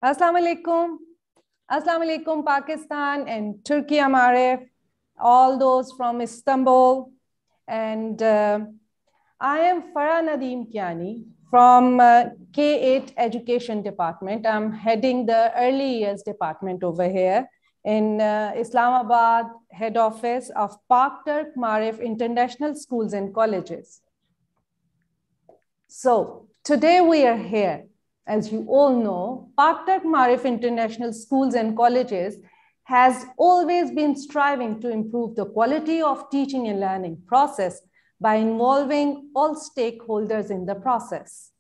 Assalamu alaikum. Assalamu alaikum, Pakistan and Turkey Amaref, all those from Istanbul. And I am Farah Nadeem Kiani from K8 Education Department. I'm heading the early years department over here in Islamabad, head office of Pak-Turk Marif International Schools and Colleges. So today we are here. As you all know, Pak-Turk Marif International Schools and Colleges has always been striving to improve the quality of teaching and learning process by involving all stakeholders in the process.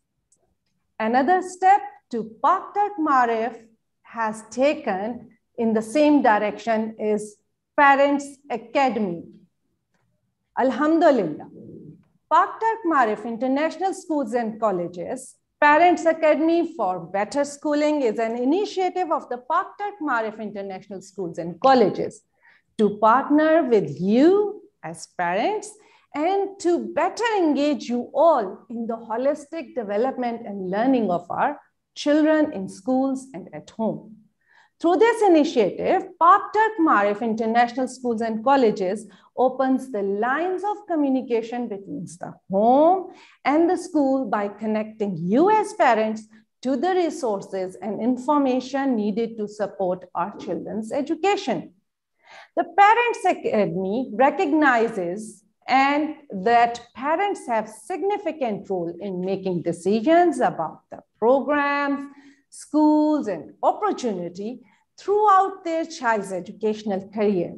Another step to Pak-Turk Marif has taken in the same direction is Parents Academy. Alhamdulillah, Pak-Turk Marif International Schools and Colleges Parents Academy for Better Schooling is an initiative of the Pak-Turk Marif International Schools and Colleges to partner with you as parents and to better engage you all in the holistic development and learning of our children in schools and at home. Through this initiative, Pak-Turk Marif International Schools and Colleges opens the lines of communication between the home and the school by connecting you as parents to the resources and information needed to support our children's education. The Parents Academy recognizes and that parents have significant role in making decisions about the programs, schools, and opportunity throughout their child's educational career.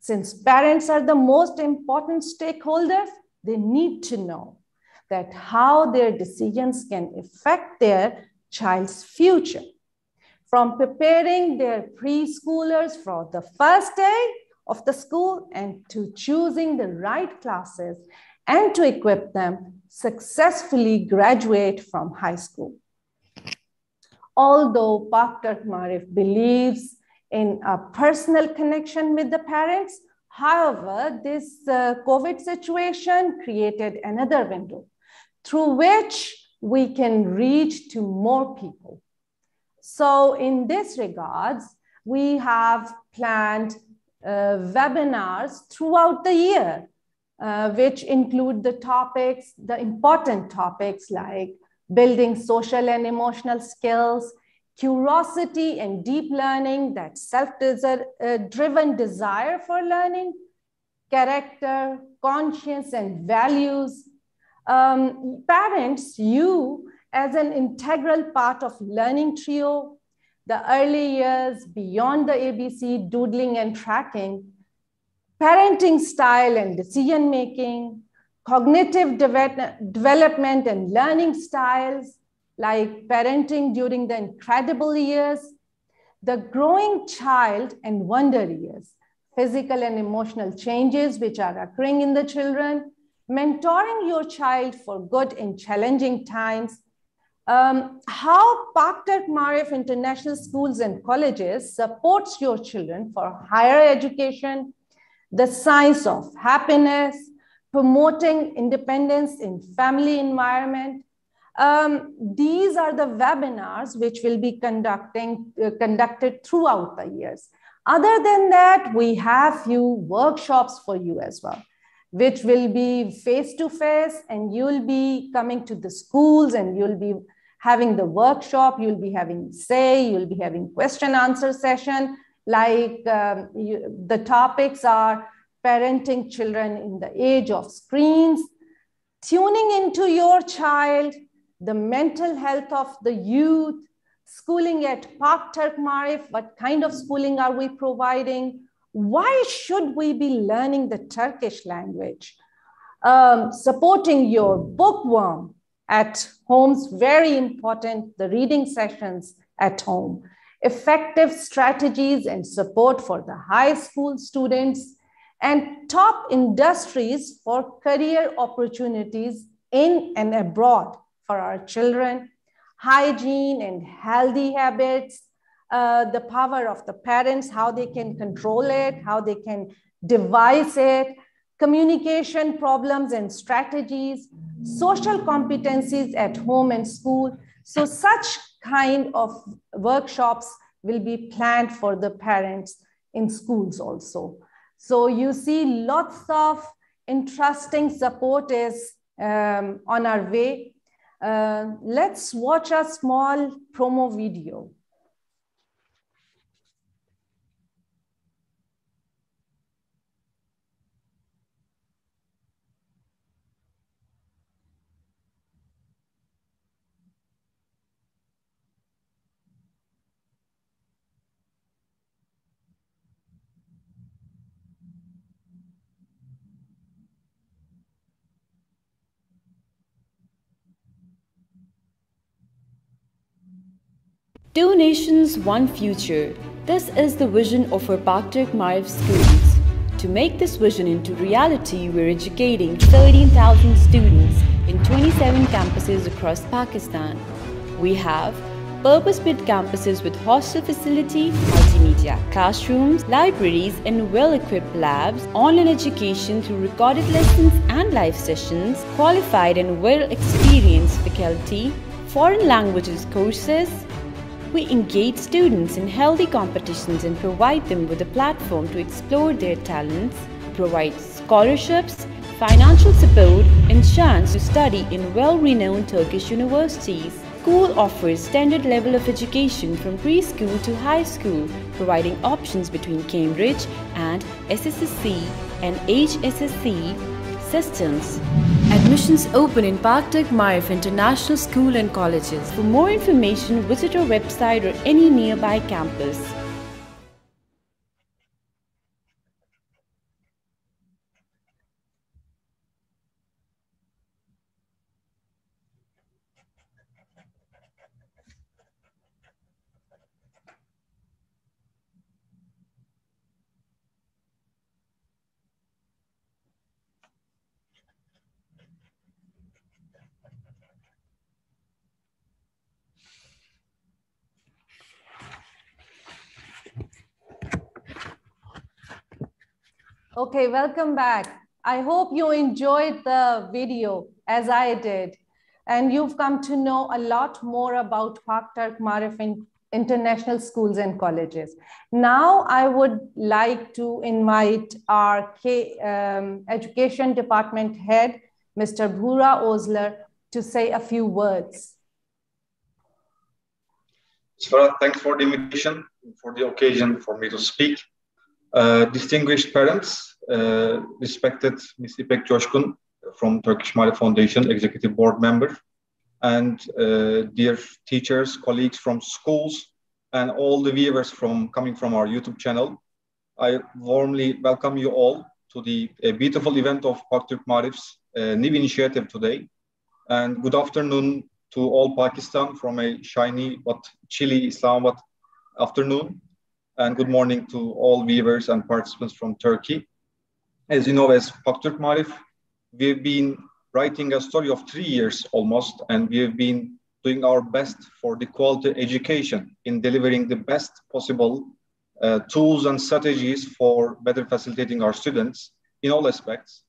Since parents are the most important stakeholders, they need to know that how their decisions can affect their child's future. From preparing their preschoolers for the first day of the school and to choosing the right classes and to equip them successfully graduate from high school. Although Pak-Turk Marif believes in a personal connection with the parents, however, this COVID situation created another window through which we can reach to more people. So in this regards, we have planned webinars throughout the year, which include the important topics like building social and emotional skills, curiosity and deep learning, that self-driven desire for learning, character, conscience, and values. Parents, you as an integral part of learning trio, the early years beyond the ABC, doodling and tracking, parenting style and decision-making, cognitive development and learning styles, like parenting during the incredible years, the growing child and wonder years, physical and emotional changes which are occurring in the children, mentoring your child for good in challenging times, how Pak-Turk Marif International Schools and Colleges supports your children for higher education, the science of happiness, promoting independence in family environment. These are the webinars which will be conducted throughout the years. Other than that, we have few workshops for you as well, which will be face-to-face, and you'll be coming to the schools and you'll be having the workshop, you'll be having you'll be having question-answer session, like the topics are parenting children in the age of screens, tuning into your child, the mental health of the youth, schooling at Pak-Turk Marif, what kind of schooling are we providing? Why should we be learning the Turkish language? Supporting your bookworm at home's very important, the reading sessions at home, effective strategies and support for the high school students, and top industries for career opportunities in and abroad for our children, hygiene and healthy habits, the power of the parents, how they can control it, how they can devise it, communication problems and strategies, social competencies at home and school, So such kind of workshops will be planned for the parents in schools also. So you see lots of interesting support is on our way. Let's watch a small promo video. Two nations, one future. This is the vision of our Pak-Turk Marif schools. To make this vision into reality, we're educating 13,000 students in 27 campuses across Pakistan. We have purpose-built campuses with hostel facility, multimedia classrooms, libraries and well-equipped labs, online education through recorded lessons and live sessions, qualified and well-experienced faculty, foreign languages courses. We engage students in healthy competitions and provide them with a platform to explore their talents, provide scholarships, financial support, and chance to study in well-renowned Turkish universities. School offers standard level of education from preschool to high school, providing options between Cambridge and SSSC and HSSC systems. Admissions open in Pak-Turk Marif International School and Colleges. For more information, visit our website or any nearby campus. Okay, welcome back. I hope you enjoyed the video as I did, and you've come to know a lot more about Pak-Turk Marif International Schools and Colleges. Now, I would like to invite our Education Department Head, Mr. Bhura Osler, to say a few words. Svara, thanks for the invitation, for the occasion for me to speak. Distinguished parents, respected Ms. İpek Coşkun from Turkish Marif Foundation, Executive Board Member, and dear teachers, colleagues from schools, and all the viewers coming from our YouTube channel, I warmly welcome you all to the beautiful event of Pak-Turk Marif's new initiative today. And good afternoon to all Pakistan from a shiny but chilly Islamabad afternoon. And good morning to all viewers and participants from Turkey. As you know, as Pak-Turk Marif, we've been writing a story of 3 years almost, and we have been doing our best for the quality education in delivering the best possible tools and strategies for better facilitating our students in all aspects.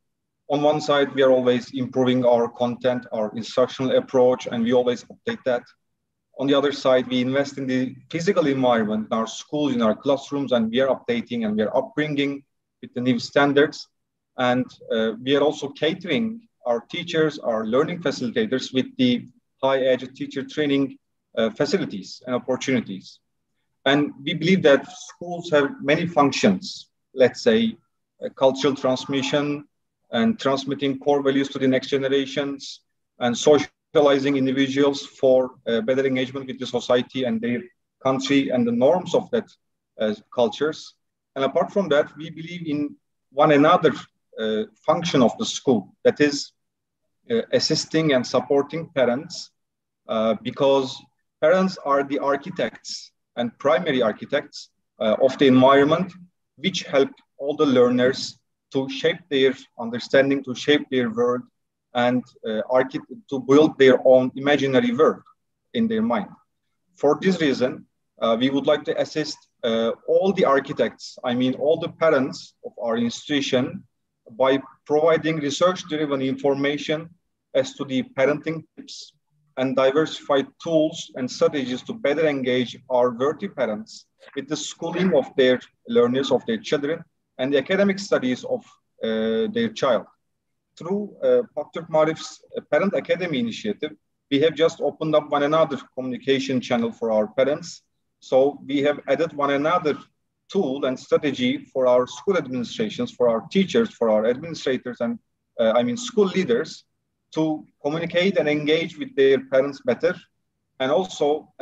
On one side, we are always improving our content, our instructional approach, and we always update that. On the other side, we invest in the physical environment in our schools, in our classrooms, and we are updating and we are upbringing with the new standards. And we are also catering our teachers, our learning facilitators with the high-edge teacher training facilities and opportunities. And we believe that schools have many functions, let's say cultural transmission and transmitting core values to the next generations and socializing individuals for better engagement with the society and their country and the norms of that cultures. And apart from that, we believe in one another function of the school, that is assisting and supporting parents, because parents are the architects and primary architects of the environment, which help all the learners to shape their understanding, to shape their world, and to build their own imaginary world in their mind. For this reason, we would like to assist all the architects, I mean all the parents of our institution, by providing research-driven information as to the parenting tips and diversified tools and strategies to better engage our worthy parents with the schooling of their learners, of their children, and the academic studies of their child. Through Pak-Turk Marif's Parent Academy initiative, we have just opened up one another communication channel for our parents. So we have added one another tool and strategy for our school administrations, for our teachers, for our administrators, and school leaders to communicate and engage with their parents better. And also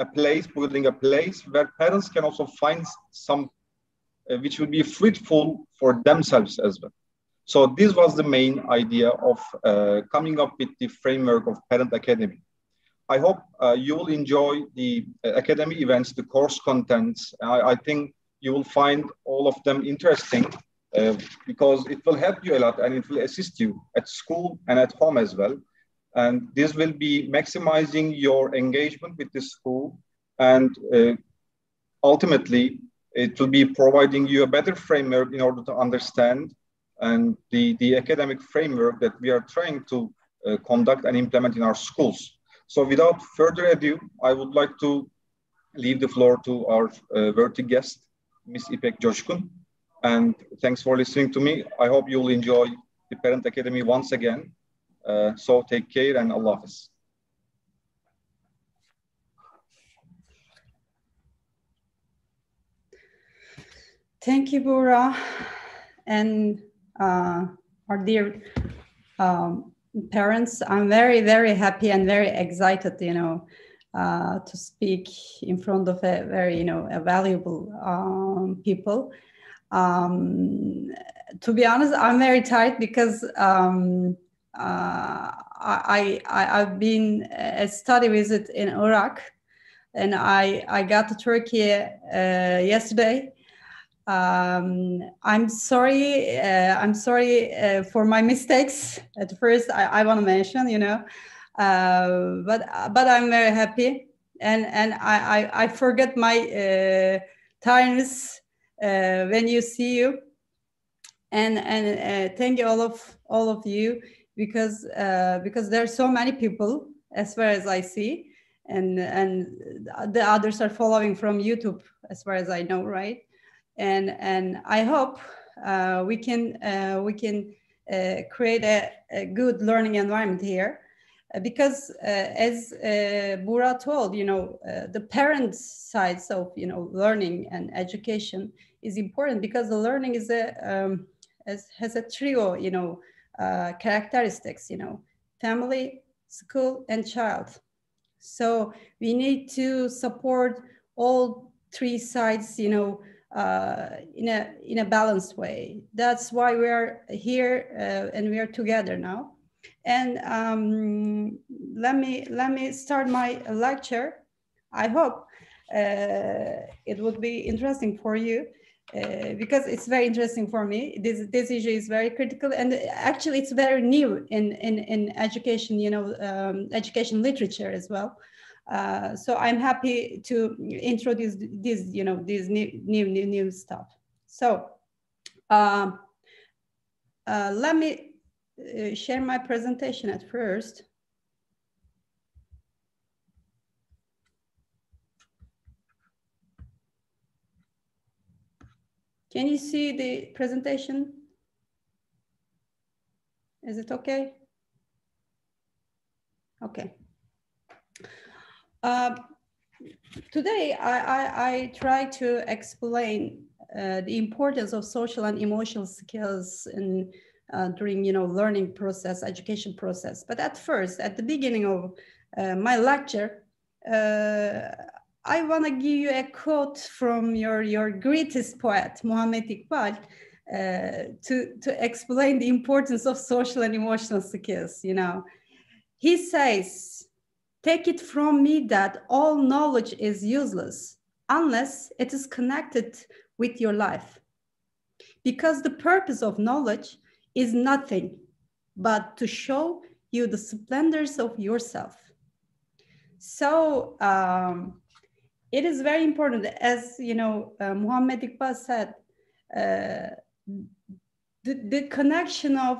building a place where parents can also find some which will be fruitful for themselves as well. So this was the main idea of coming up with the framework of Parent Academy. I hope you will enjoy the academy events, the course contents. I think you will find all of them interesting because it will help you a lot and it will assist you at school and at home as well. And this will be maximizing your engagement with the school, and ultimately it will be providing you a better framework in order to understand and the academic framework that we are trying to conduct and implement in our schools. So without further ado, I would like to leave the floor to our worthy guest, Ms. İpek Coşkun. And thanks for listening to me. I hope you'll enjoy the Parent Academy once again. So take care and Allah Hafiz. Thank you, Buğra. And our dear parents, I'm very, very happy and very excited, to speak in front of a very, a valuable people. To be honest, I'm very tired because I've been a study visit in Iraq, and I got to Turkey yesterday. I'm sorry for my mistakes. At first, I want to mention, but I'm very happy, and I forget my tiredness when you see you, and thank you all of you, because there are so many people as far as I see, and the others are following from YouTube as far as I know, right? And I hope we can create a good learning environment here, because as Buğra told, the parents' sides of learning and education is important, because the learning is has a trio characteristics, family, school, and child. So we need to support all three sides, in a balanced way. That's why we are here and we are together now. And let me start my lecture. I hope it would be interesting for you, because it's very interesting for me. This issue is very critical, and actually it's very new in education, education literature as well. So I'm happy to introduce this, this new stuff. So let me share my presentation at first. Can you see the presentation? Is it okay? Okay. Today, I try to explain the importance of social and emotional skills in during learning process, education process. But at first, at the beginning of my lecture, I want to give you a quote from your greatest poet, Muhammad Iqbal, to explain the importance of social and emotional skills. He says, "Take it from me that all knowledge is useless unless it is connected with your life. Because the purpose of knowledge is nothing but to show you the splendors of yourself." So it is very important, as Muhammad Iqbal said, the connection of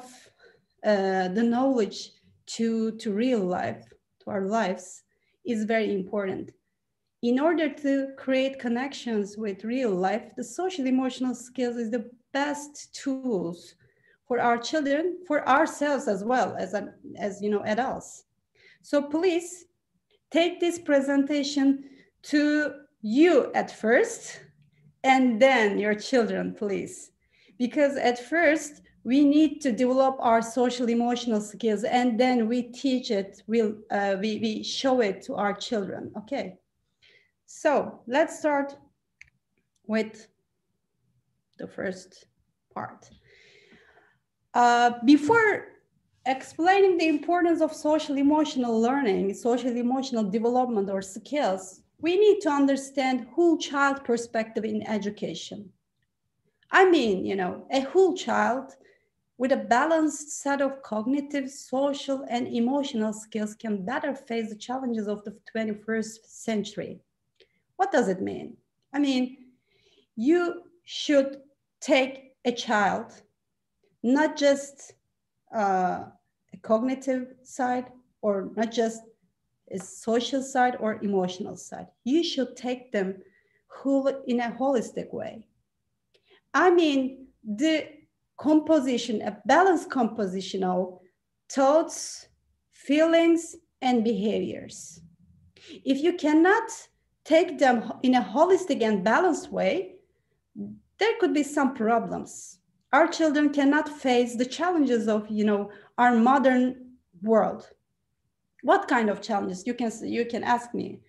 the knowledge to real life, to our lives, is very important. In order to create connections with real life, the social emotional skills is the best tools for our children, for ourselves as well as you know, adults. So please take this presentation to you at first, and then your children, please. Because at first, we need to develop our social emotional skills, and then we teach it, we show it to our children, okay? So let's start with the first part. Before explaining the importance of social emotional learning, social emotional development or skills, we need to understand whole child perspective in education. I mean, you know, a whole child with a balanced set of cognitive, social, and emotional skills can better face the challenges of the 21st century. What does it mean? I mean, you should take a child, not just a cognitive side, or not just a social side or emotional side. You should take them in a holistic way. I mean, the composition, a balanced composition of thoughts, feelings, and behaviors. If you cannot take them in a holistic and balanced way, there could be some problems. Our children cannot face the challenges of, you know, our modern world. What kind of challenges? You can ask me.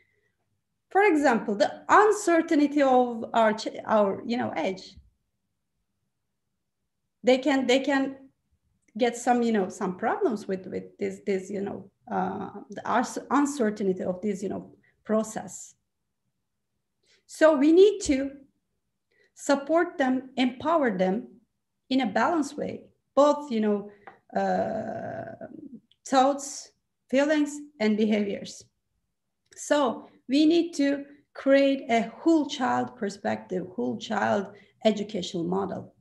For example, the uncertainty of our you know, age. They can get some, you know, some problems with this you know, the uncertainty of this, you know, process. So we need to support them, empower them in a balanced way, both, you know, thoughts, feelings, and behaviors. So we need to create a whole child perspective, whole child educational model.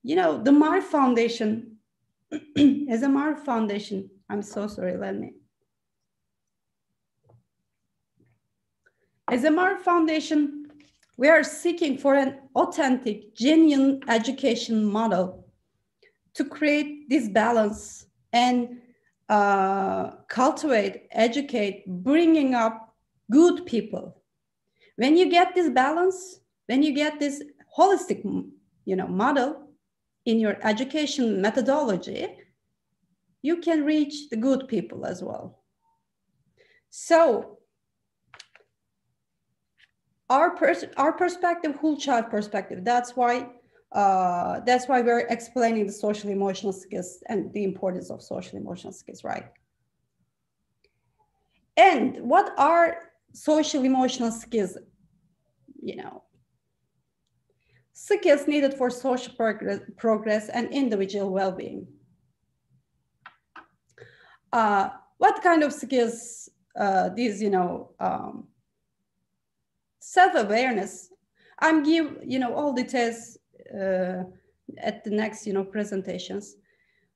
You know, the Marv Foundation, as a Marv Foundation, I'm so sorry, As a Marv Foundation, we are seeking for an authentic, genuine education model to create this balance and cultivate, educate, bringing up good people. When you get this balance, when you get this holistic, you know, model in your education methodology, you can reach the good people as well. So our perspective, whole child perspective, that's why we're explaining the social emotional skills and the importance of social emotional skills, right? And what are social emotional skills? You know, skills needed for social progress and individual well-being. What kind of skills these, you know, self-awareness. I'm give, you know, all details at the next, you know, presentations.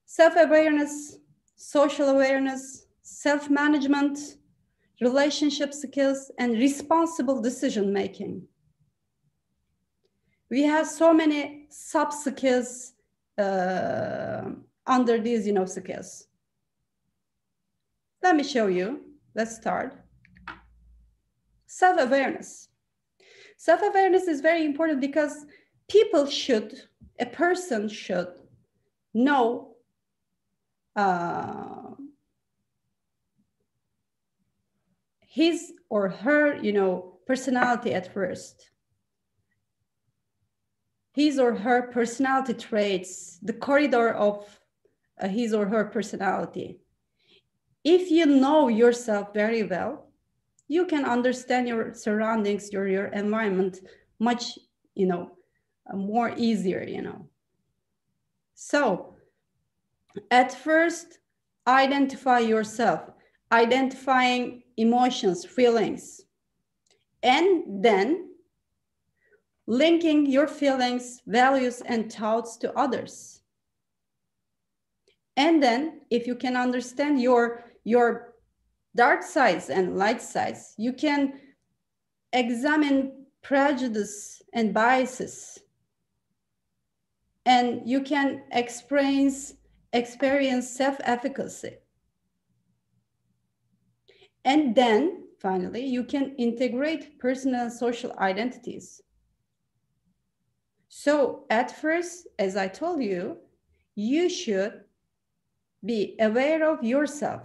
Self-awareness, social awareness, self-management, relationship skills, and responsible decision-making. We have so many sub-skills under these, you know, skills. Let me show you. Let's start. Self-awareness. Self-awareness is very important because a person should know his or her, you know, personality at first. His or her personality traits, the corridor of his or her personality. If you know yourself very well, you can understand your surroundings, your environment much, you know, more easier, you know. So at first, identify yourself, identifying emotions, feelings, and then linking your feelings, values, and thoughts to others. And then if you can understand your dark sides and light sides. You can examine prejudice and biases. And you can experience self-efficacy. And then, finally, you can integrate personal and social identities. So at first, as I told you, you should be aware of yourself,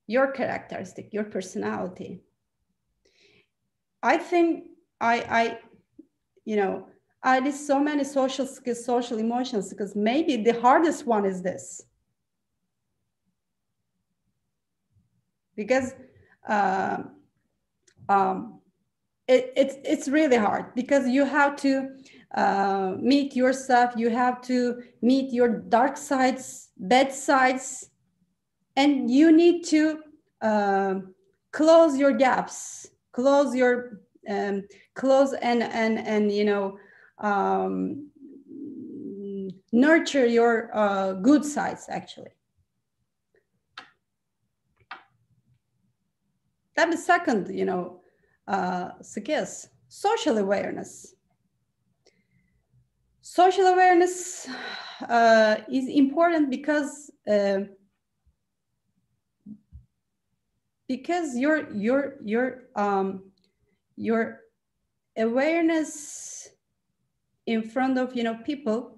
your characteristic, your personality. I think I did so many social skills, social emotions, because maybe the hardest one is this. Because it's really hard, because you have to meet yourself, you have to meet your dark sides, bad sides, and you need to close your gaps, close your close and nurture your good sides, actually. Then the second, skills, social awareness. Social awareness is important because your awareness in front of people,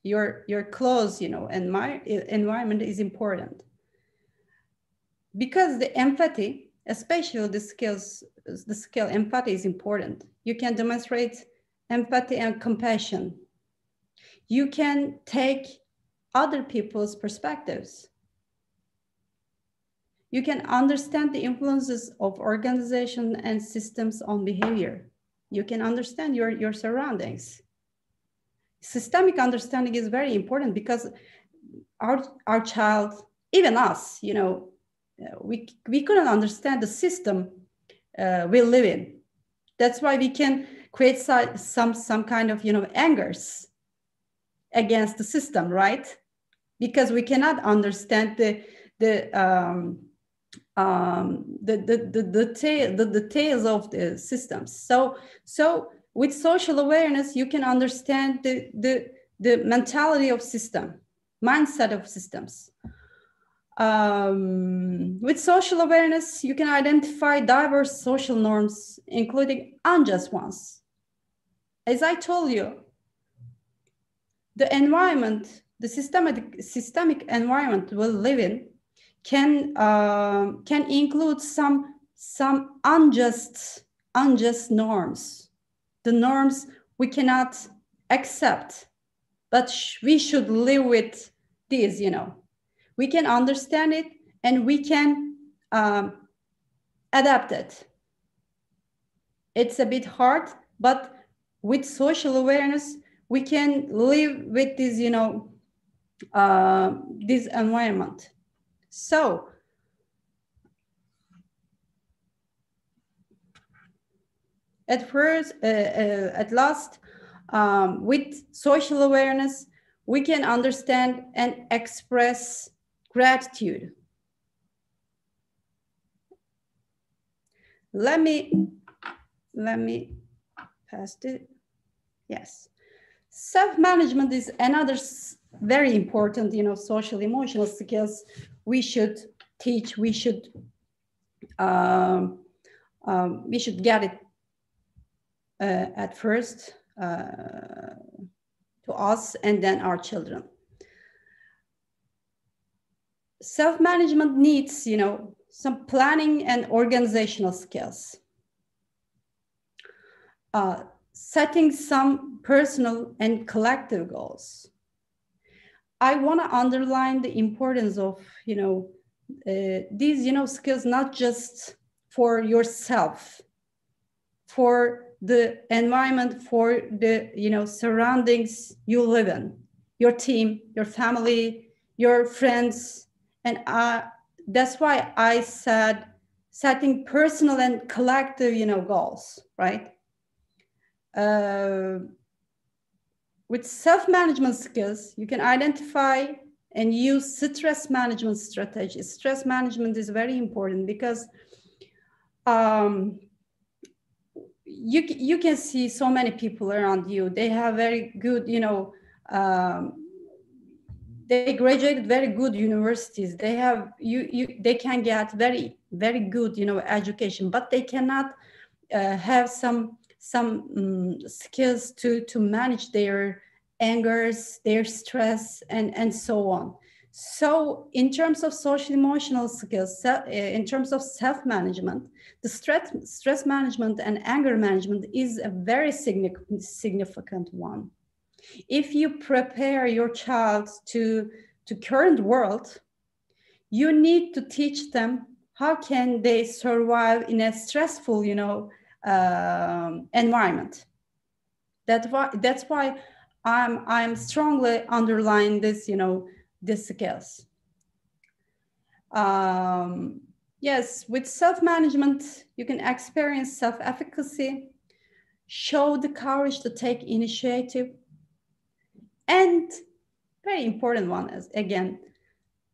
your close environment is important, because the empathy, especially the skill empathy, is important. You can demonstrate empathy and compassion. You can take other people's perspectives. You can understand the influences of organization and systems on behavior. You can understand your surroundings. Systemic understanding is very important, because our child, even us, we couldn't understand the system we live in. That's why we can create some kind of angers against the system, right? Because we cannot understand the details of the systems. So with social awareness, you can understand the mentality of system, mindset of systems. With social awareness, you can identify diverse social norms, including unjust ones. As I told you, the environment, the systemic environment we'll live in can include some unjust norms, the norms we cannot accept, but we should live with these. We can understand it and we can adapt it. It's a bit hard, but with social awareness, we can live with this, this environment. So, at last, with social awareness, we can understand and express gratitude. Let me pass it. Yes. Self-management is another very important, social emotional skills we should teach. We should get it at first to us and then our children. Self-management needs, some planning and organizational skills. Setting some personal and collective goals. I want to underline the importance of, these, skills, not just for yourself, for the environment, for the, surroundings you live in, your team, your family, your friends. And that's why I said setting personal and collective, goals, right? With self-management skills, you can identify and use stress management strategies. Stress management is very important because you can see so many people around you. They have very good, they graduated very good universities. They have they can get very, very good, education, but they cannot have some skills to manage their angers, their stress, and so on. So in terms of social emotional skills, in terms of self-management, the stress management and anger management is a very significant one. If you prepare your child to current world, you need to teach them how can they survive in a stressful, environment. That's why I'm strongly underlining this, these skills. Yes, with self-management, you can experience self-efficacy, show the courage to take initiative, and very important one is, again,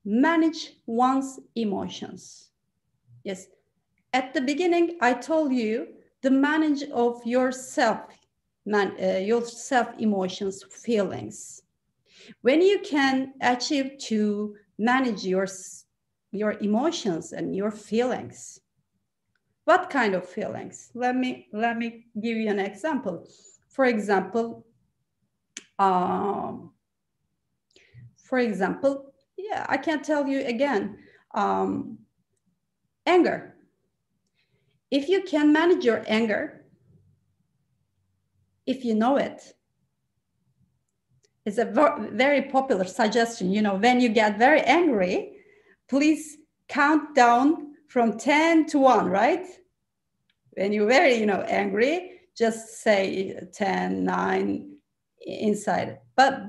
manage one's emotions. Yes, at the beginning, I told you the manage of yourself, emotions, feelings. When you can achieve to manage your emotions and your feelings, what kind of feelings? Let me give you an example. For example, yeah, I can tell you again, anger. If you can manage your anger, if you know it, it's a very popular suggestion. When you get very angry, please count down from 10 to 1, right? When you're very, angry, just say 10, 9 inside. But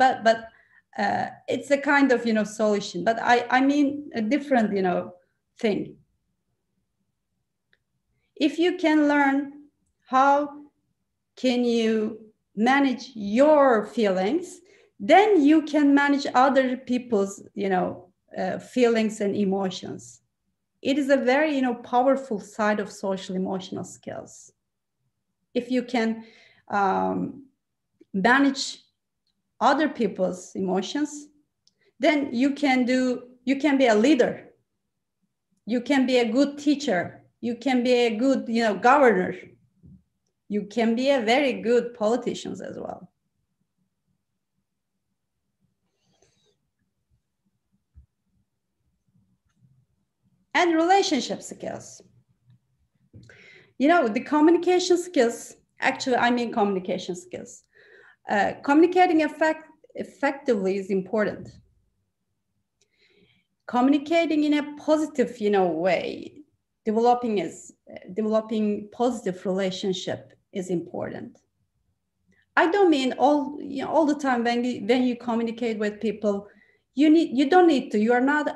it's a kind of, solution. But I mean a different, thing. If you can learn how can you manage your feelings, then you can manage other people's, feelings and emotions. It is a very, powerful side of social emotional skills. If you can manage other people's emotions, then you can be a leader. You can be a good teacher. You can be a good, governor. You can be a very good politician as well. And relationship skills. The communication skills, actually, I mean communication skills. Communicating effectively is important. Communicating in a positive, way, developing positive relationship is important. I don't mean all the time when you communicate with people, you don't need to, you're not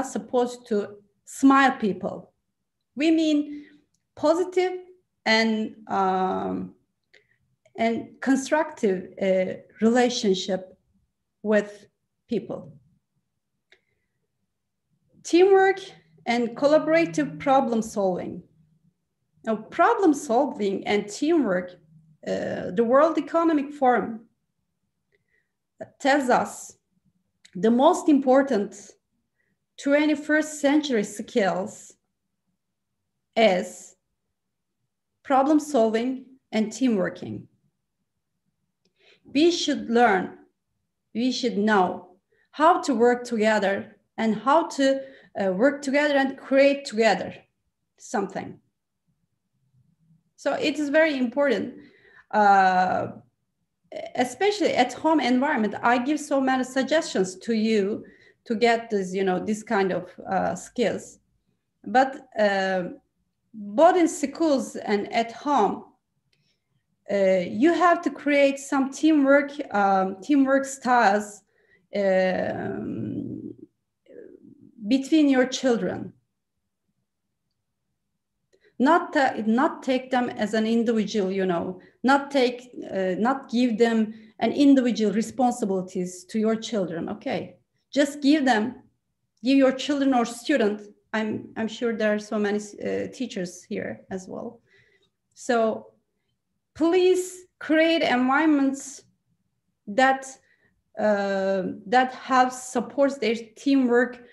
supposed to smile people. We mean positive and constructive relationship with people. Teamwork and collaborative problem solving. Now, problem solving and teamwork, the World Economic Forum tells us the most important 21st century skills is problem solving and teamworking. We should learn, we should know how to work together and how to work together and create together something. So it is very important, especially at home environment. I give so many suggestions to you to get this, this kind of skills. But both in schools and at home, you have to create some teamwork styles between your children. Not take them as an individual, not give them and individual responsibilities to your children. Okay, just give your children or student. I'm sure there are so many teachers here as well. So please create environments that supports their teamwork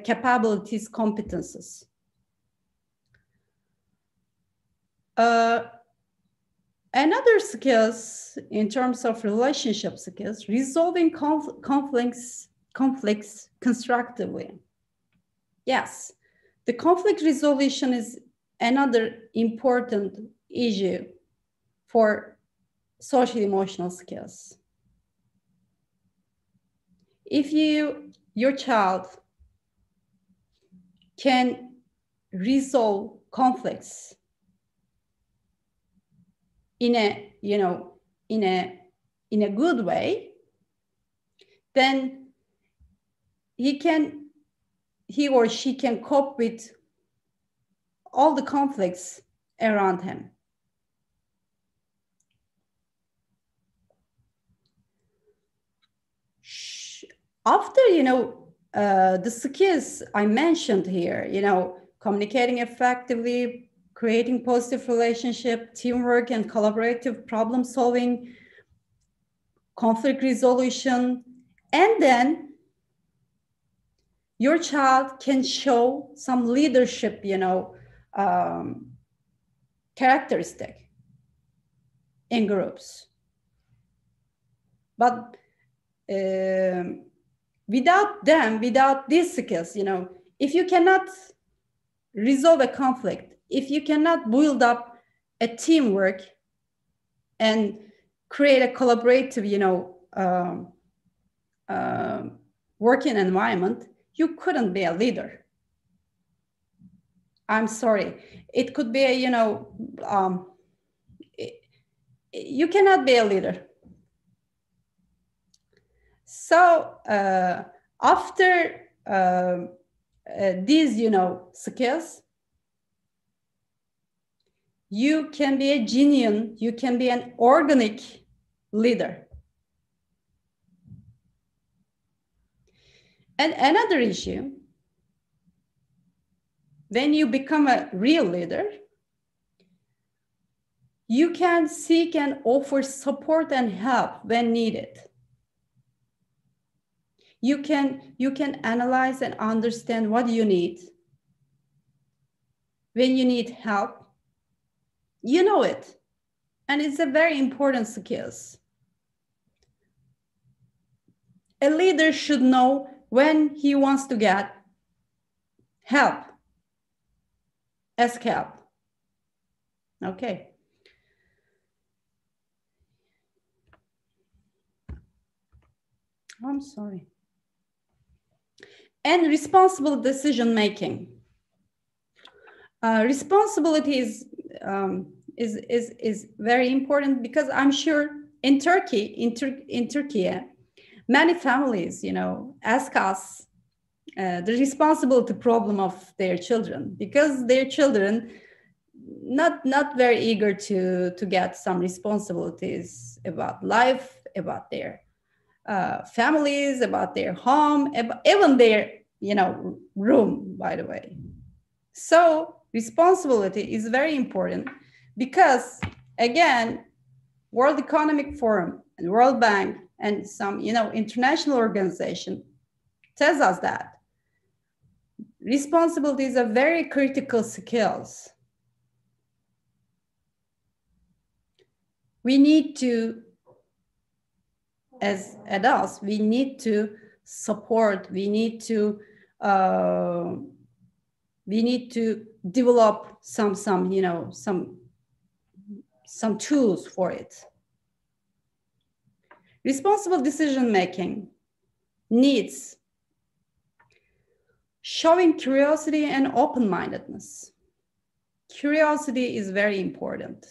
capabilities, competences. Another skills in terms of relationship skills, resolving conflicts constructively. Yes, the conflict resolution is another important issue for social emotional skills. If your child can resolve conflicts in a good way, then he or she can cope with all the conflicts around him. After the skills I mentioned here, communicating effectively, creating positive relationship, teamwork and collaborative problem solving, conflict resolution, and then your child can show some leadership, characteristic in groups. But without these skills, if you cannot resolve a conflict, if you cannot build up a teamwork and create a collaborative, working environment, you couldn't be a leader. I'm sorry. It could be you cannot be a leader. So after these, skills, you can be a genuine, you can be an organic leader. And another issue, when you become a real leader, you can seek and offer support and help when needed. You can analyze and understand what you need. When you need help, you know it. And it's a very important skill. A leader should know when he wants to get help. Ask help. Okay. I'm sorry. And responsible decision making. Responsibility is very important, because I'm sure in Turkey, many families, ask us the responsibility problem of their children, because their children not very eager to get some responsibilities about life, about their families, about their home, even their room, by the way. So responsibility is very important, because again, World Economic Forum and World Bank and some international organization tells us that responsibility is a very critical skills. We need to, as adults, we need to support, we need to develop some tools for it. Responsible decision making needs showing curiosity and open-mindedness. Curiosity is very important.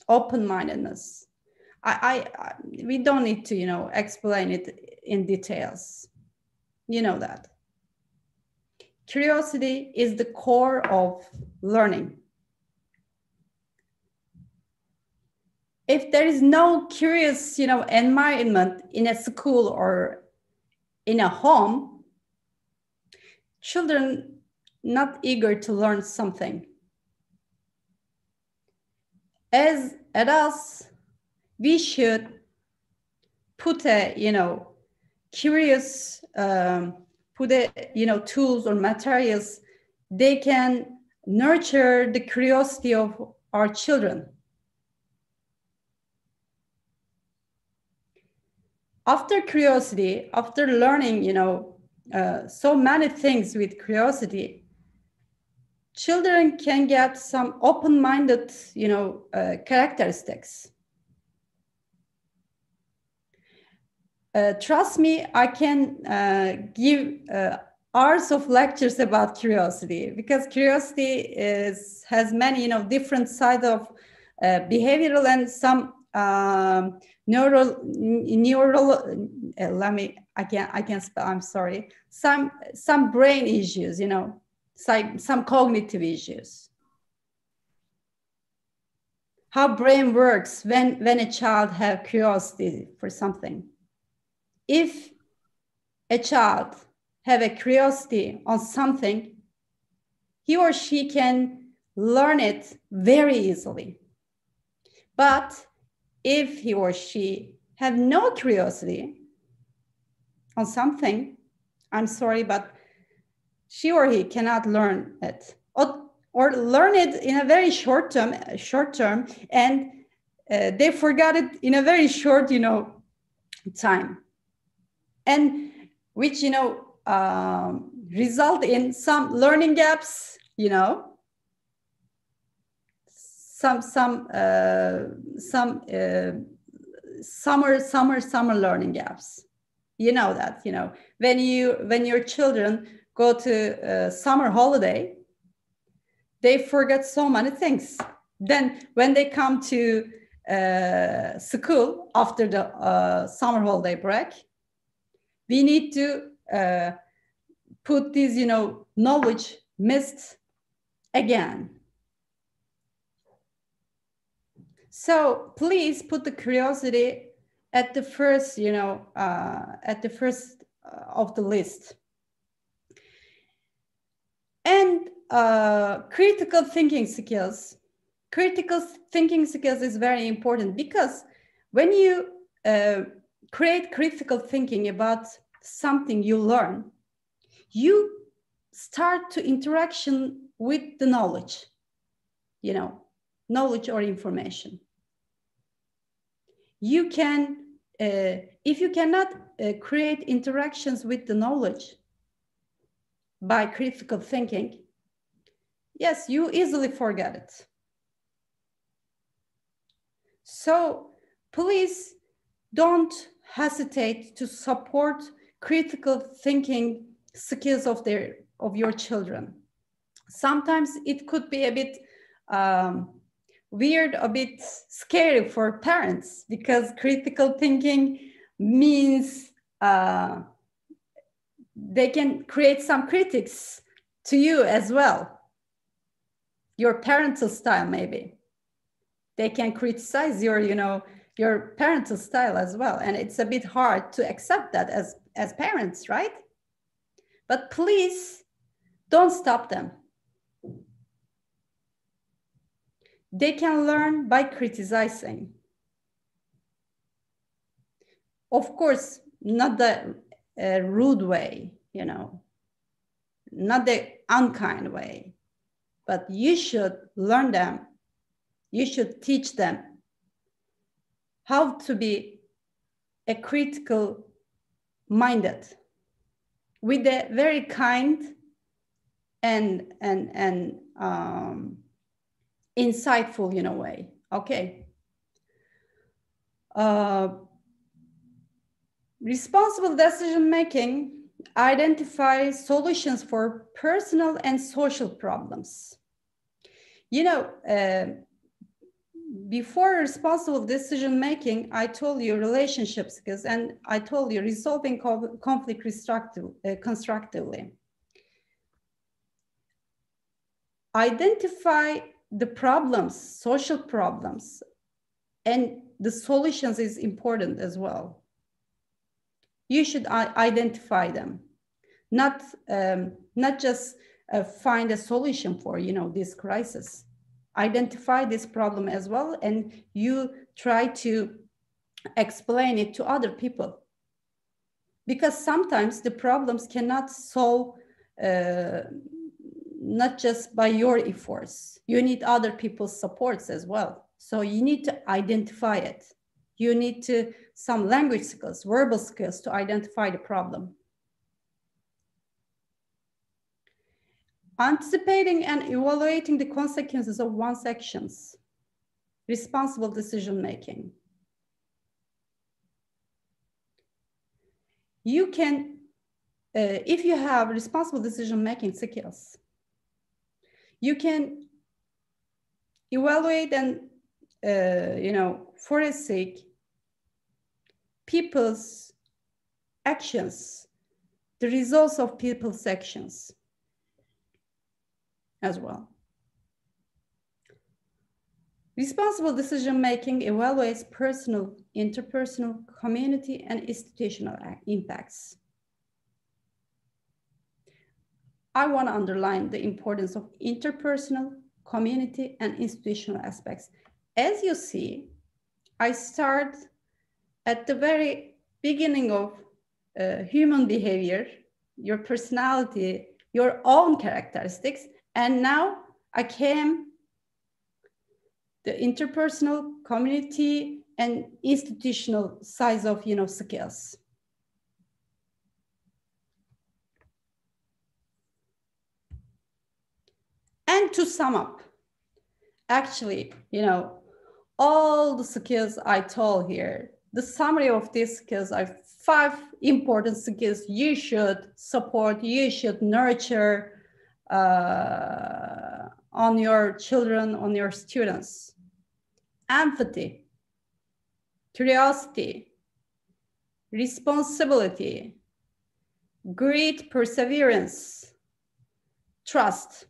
Open-mindedness. We don't need to, explain it in details. You know that. Curiosity is the core of learning. if there is no curious, environment in a school or in a home, children not eager to learn something. As adults, we should put a, curious, tools or materials. They can nurture the curiosity of our children. After curiosity, after learning, so many things with curiosity, children can get some open-minded, characteristics. Trust me, I can give hours of lectures about curiosity, because curiosity has many, different sides of behavioral and some neural. I can't spell. I'm sorry. Some brain issues, some cognitive issues. How brain works when a child has curiosity for something. If a child have a curiosity on something, he or she can learn it very easily. But if he or she have no curiosity on something, I'm sorry, but she or he cannot learn it, or learn it in a very short term, and they forgot it in a very short, time, and which result in some learning gaps, some summer learning gaps. That, when your children go to summer holiday, they forget so many things. Then when they come to school after the summer holiday break, we need to put this, knowledge missed again. So please put the curiosity at the first, of the list. And critical thinking skills. Critical thinking skills is very important, because when you create critical thinking about something you learn, you start to interaction with the knowledge, knowledge or information. You can, if you cannot create interactions with the knowledge by critical thinking, yes, you easily forget it. So please don't hesitate to support critical thinking skills of your children. Sometimes it could be a bit weird, a bit scary for parents, because critical thinking means they can create some critics to you as well. Your parental style, maybe. They can criticize your parental style as well. And it's a bit hard to accept that as parents, right? But please don't stop them. They can learn by criticizing. Of course, not the rude way, not the unkind way, but you should learn them. You should teach them how to be a critical minded with a very kind and insightful, way. Okay. Responsible decision making identifies solutions for personal and social problems. Before responsible decision making, I told you relationship skills, and I told you resolving conflict constructively. Identify the problems, social problems, And the solutions is important as well. You should identify them, not just find a solution for, this crisis. Identify this problem as well, and you try to explain it to other people. Because sometimes the problems cannot solve not just by your efforts. You need other people's supports as well. So you need to identify it. You need some language skills, verbal skills to identify the problem. Anticipating and evaluating the consequences of one's actions. Responsible decision making. You can, if you have responsible decision making skills, you can evaluate and, foresee people's actions, the results of people's actions as well. Responsible decision-making evaluates personal, interpersonal, community, and institutional impacts. I want to underline the importance of interpersonal, community, and institutional aspects. As you see, I start at the very beginning of human behavior, your personality, your own characteristics, and now I came the interpersonal, community, and institutional size of skills. And to sum up, actually, all the skills I told here, the summary of these skills are 5 important skills you should support, you should nurture on your children, on your students. Empathy, curiosity, responsibility, great perseverance, trust.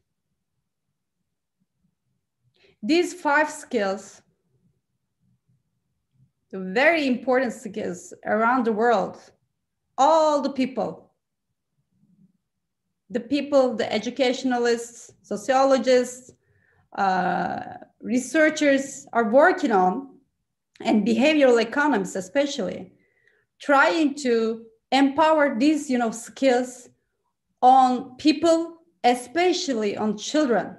These 5 skills, the very important skills around the world, all the people, the educationalists, sociologists, researchers are working on, and behavioral economists especially, trying to empower these skills on people, especially on children.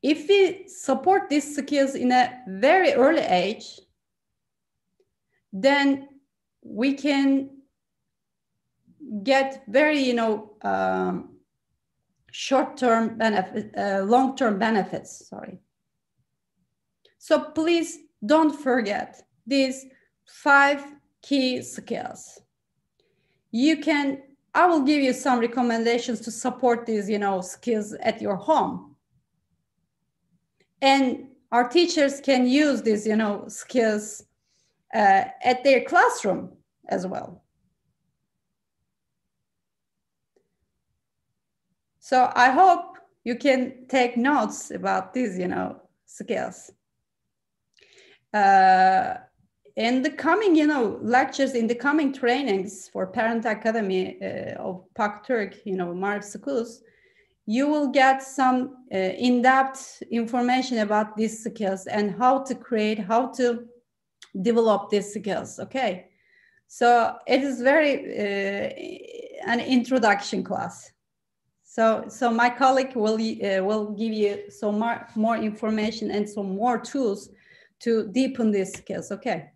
If we support these skills in a very early age, then we can get very, short-term benefit, long-term benefits, sorry. So please don't forget these 5 key skills. I will give you some recommendations to support these, skills at your home. And our teachers can use these, skills at their classroom as well. So I hope you can take notes about these, skills. In the coming, lectures, in the coming trainings for Parent Academy of Pak-Turk, Marif schools, you will get some in-depth information about these skills and how to develop these skills, okay? So it is very an introduction class. So my colleague will give you some more information and some more tools to deepen these skills, okay?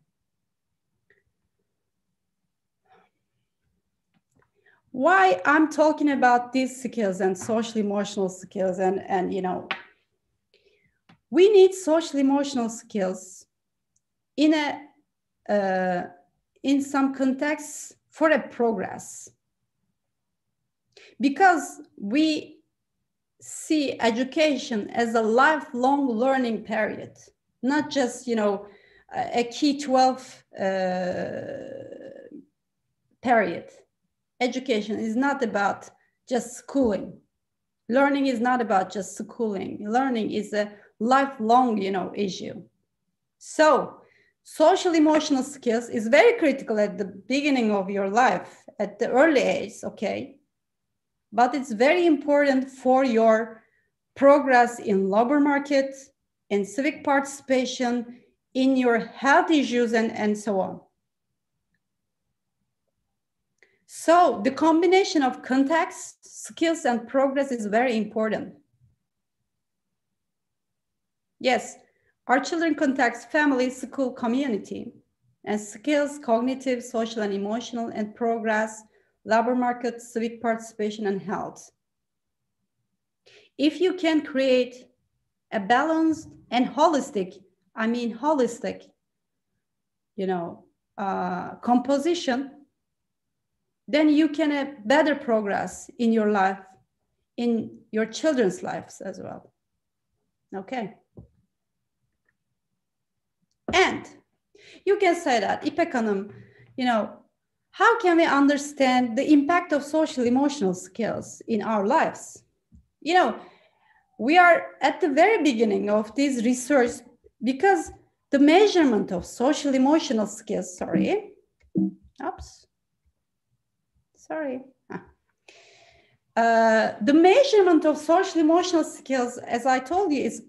Why I'm talking about these skills and social emotional skills and we need social emotional skills in some contexts for a progress, because we see education as a lifelong learning period, not just a key 12 period. Education is not about just schooling. Learning is not about just schooling. Learning is a lifelong, issue. So social emotional skills is very critical at the beginning of your life, at the early age, okay? But it's very important for your progress in labor market, in civic participation, in your health issues, and so on. So the combination of context, skills, and progress is very important. Yes, our children context family, school, community, and skills, cognitive, social, and emotional, and progress, labor market, civic participation, and health. If you can create a balanced and holistic, composition, then you can have better progress in your life, in your children's lives as well. Okay. And you can say that, İpek Hanım, how can we understand the impact of social emotional skills in our lives? We are at the very beginning of this research because the measurement of social emotional skills, the measurement of social emotional skills, as I told you, is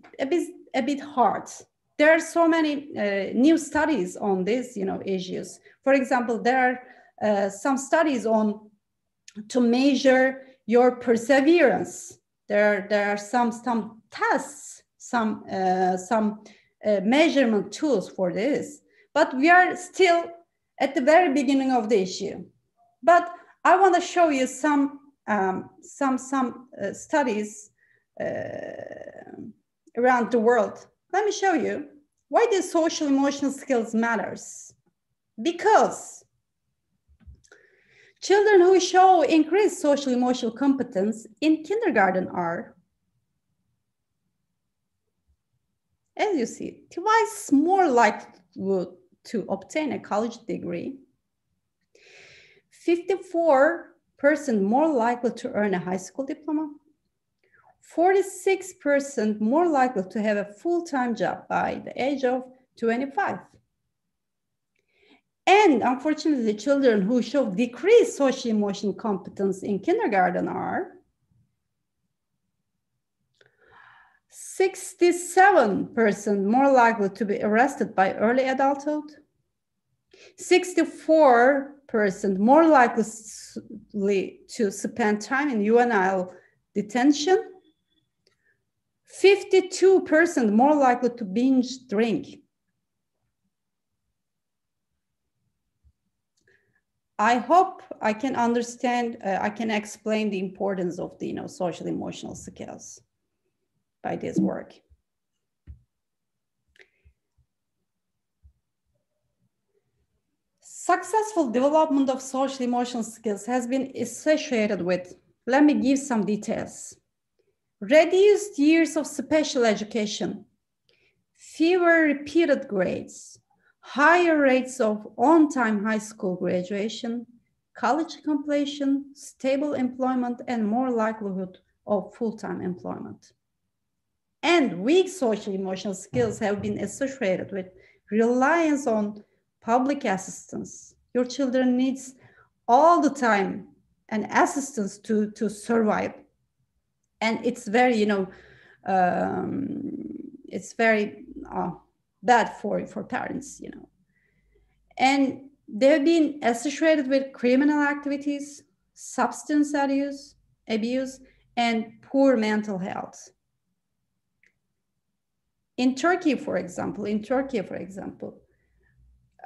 a bit hard. There are so many new studies on these, issues. For example, there are some studies to measure your perseverance. There are some tests, some measurement tools for this, but we are still at the very beginning of the issue. But I want to show you some studies around the world. Let me show you why the social emotional skills matters. Because children who show increased social emotional competence in kindergarten are, as you see, twice more likely to obtain a college degree, 54% more likely to earn a high school diploma, 46% more likely to have a full-time job by the age of 25. And unfortunately, children who show decreased social emotional competence in kindergarten are 67% more likely to be arrested by early adulthood, 64% more likely to spend time in juvenile detention, 52% more likely to binge drink. I hope I can understand, I can explain the importance of the social emotional skills by this work. Successful development of social emotional skills has been associated with, let me give some details. Reduced years of special education, fewer repeated grades, higher rates of on-time high school graduation, college completion, stable employment, and more likelihood of full-time employment. And weak social emotional skills have been associated with reliance on public assistance. Your children needs all the time an assistance to survive. And it's very, it's very bad for parents, And they've been associated with criminal activities, substance abuse, and poor mental health. In Turkey, for example,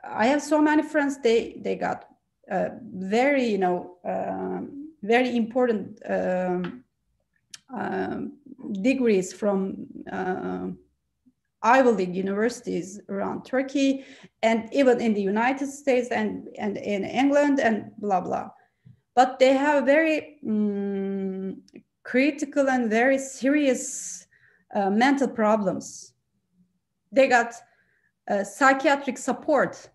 I have so many friends, they got very, very important degrees from Ivy League universities around Turkey, and even in the United States and in England and blah, blah. But they have very critical and very serious mental problems. They got psychiatric support.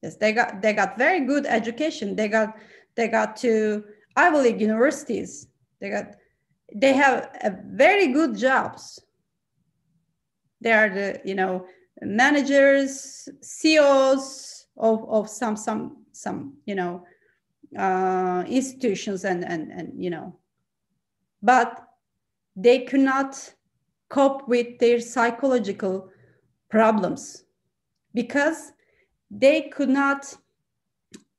Yes, they got very good education. They got to Ivy League universities. They got they have very good jobs. They are the, you know, managers, CEOs of some you know, institutions and you know, but they could not cope with their psychological problems because they could not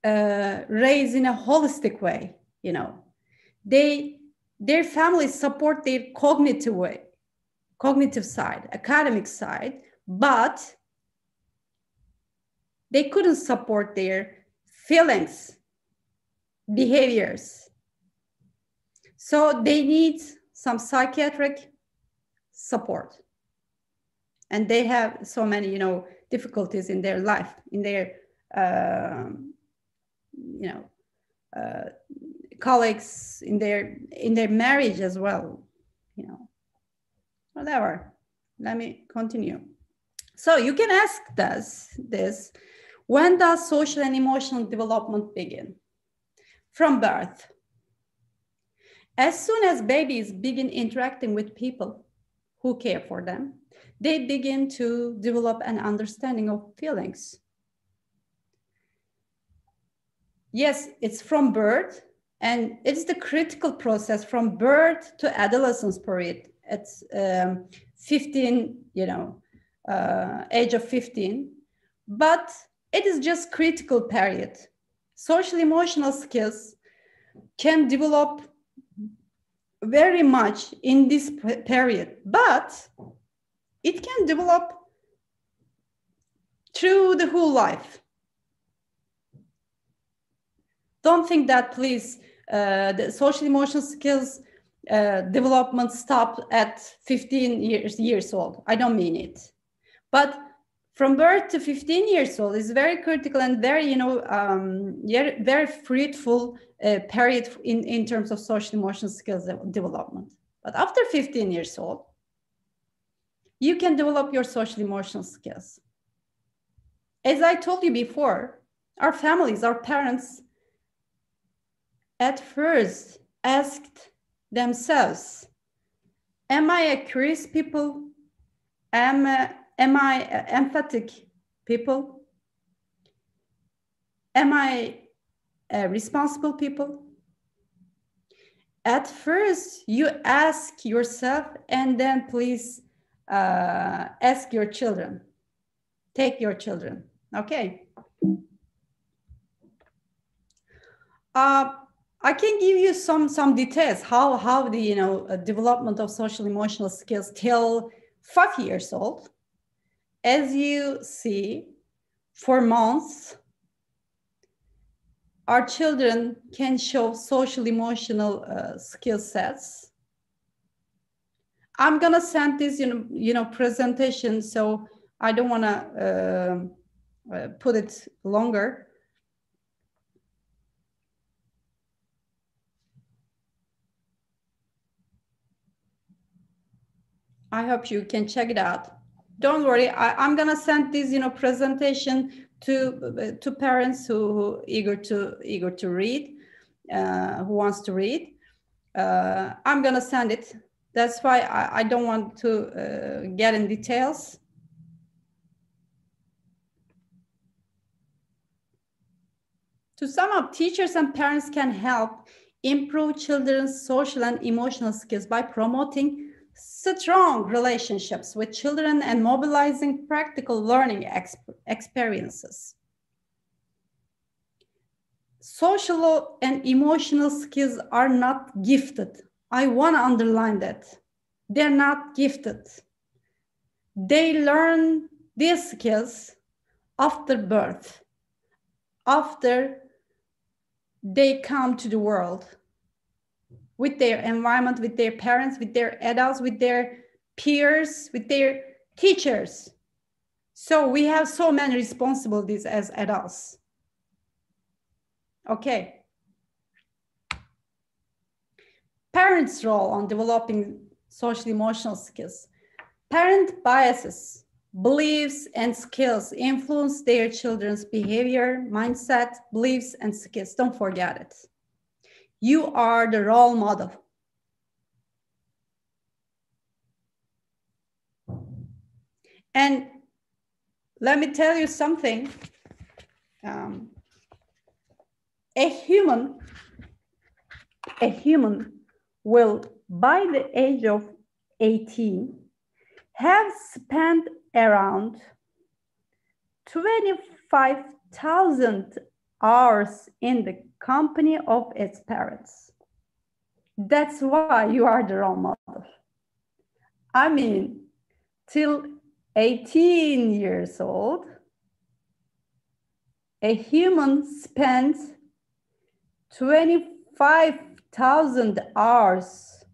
raise in a holistic way, you know. Their families support their cognitive way, cognitive side, academic side, but they couldn't support their feelings, behaviors. So they need some psychiatric support. And they have so many, you know, difficulties in their life, in their, you know, colleagues, in their marriage as well, you know, whatever. Let me continue. So you can ask this, when does social and emotional development begin? From birth. As soon as babies begin interacting with people who care for them, they begin to develop an understanding of feelings. Yes, it's from birth, and it's the critical process from birth to adolescence period. It's 15, you know, age of 15, but it is just critical period. Social emotional skills can develop very much in this period, but it can develop through the whole life. Don't think that, please, the social emotional skills development stopped at 15 years old. I don't mean it. But from birth to 15 years old is very critical and very, you know, very fruitful period in terms of social emotional skills development. But after 15 years old, you can develop your social emotional skills. As I told you before, our families, our parents, at first asked themselves, am I a curious people? Am I emphatic people? Am I a responsible people? At first, you ask yourself, and then please ask your children. Take your children, okay? I can give you some details how the, you know, development of social emotional skills till 5 years old. As you see, for months, our children can show social emotional skill sets. I'm gonna send this, you know, presentation, so I don't wanna put it longer. I hope you can check it out. Don't worry, I'm gonna send this, you know, presentation to parents who eager to read, who wants to read. I'm gonna send it. That's why I don't want to get in details. To sum up, teachers and parents can help improve children's social and emotional skills by promoting strong relationships with children and mobilizing practical learning experiences. Social and emotional skills are not gifted. I want to underline that. They're not gifted. They learn these skills after birth, after they come to the world, with their environment, with their parents, with their adults, with their peers, with their teachers. So we have so many responsibilities as adults. Okay. Parents' role on developing social emotional skills. Parent biases, beliefs, and skills influence their children's behavior, mindset, beliefs, and skills. Don't forget it. You are the role model. And let me tell you something. A human will, by the age of 18, have spent around 25,000 hours in the company of its parents. That's why you are the role model. I mean, till 18 years old, a human spends 25,000 hours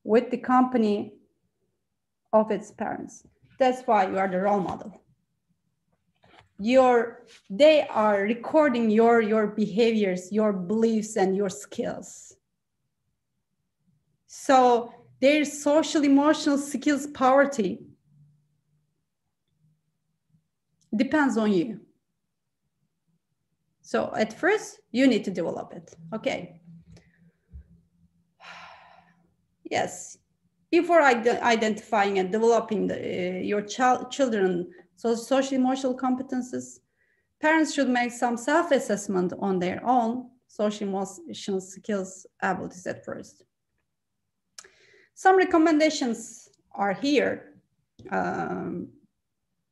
with the company of its parents. That's why you are the role model. They are recording your behaviors, your beliefs, and your skills. So their social emotional skills poverty depends on you. So at first, you need to develop it. Okay. Yes. Before identifying and developing your children social emotional competences, parents should make some self-assessment on their own social emotional skills abilities at first. Some recommendations are here.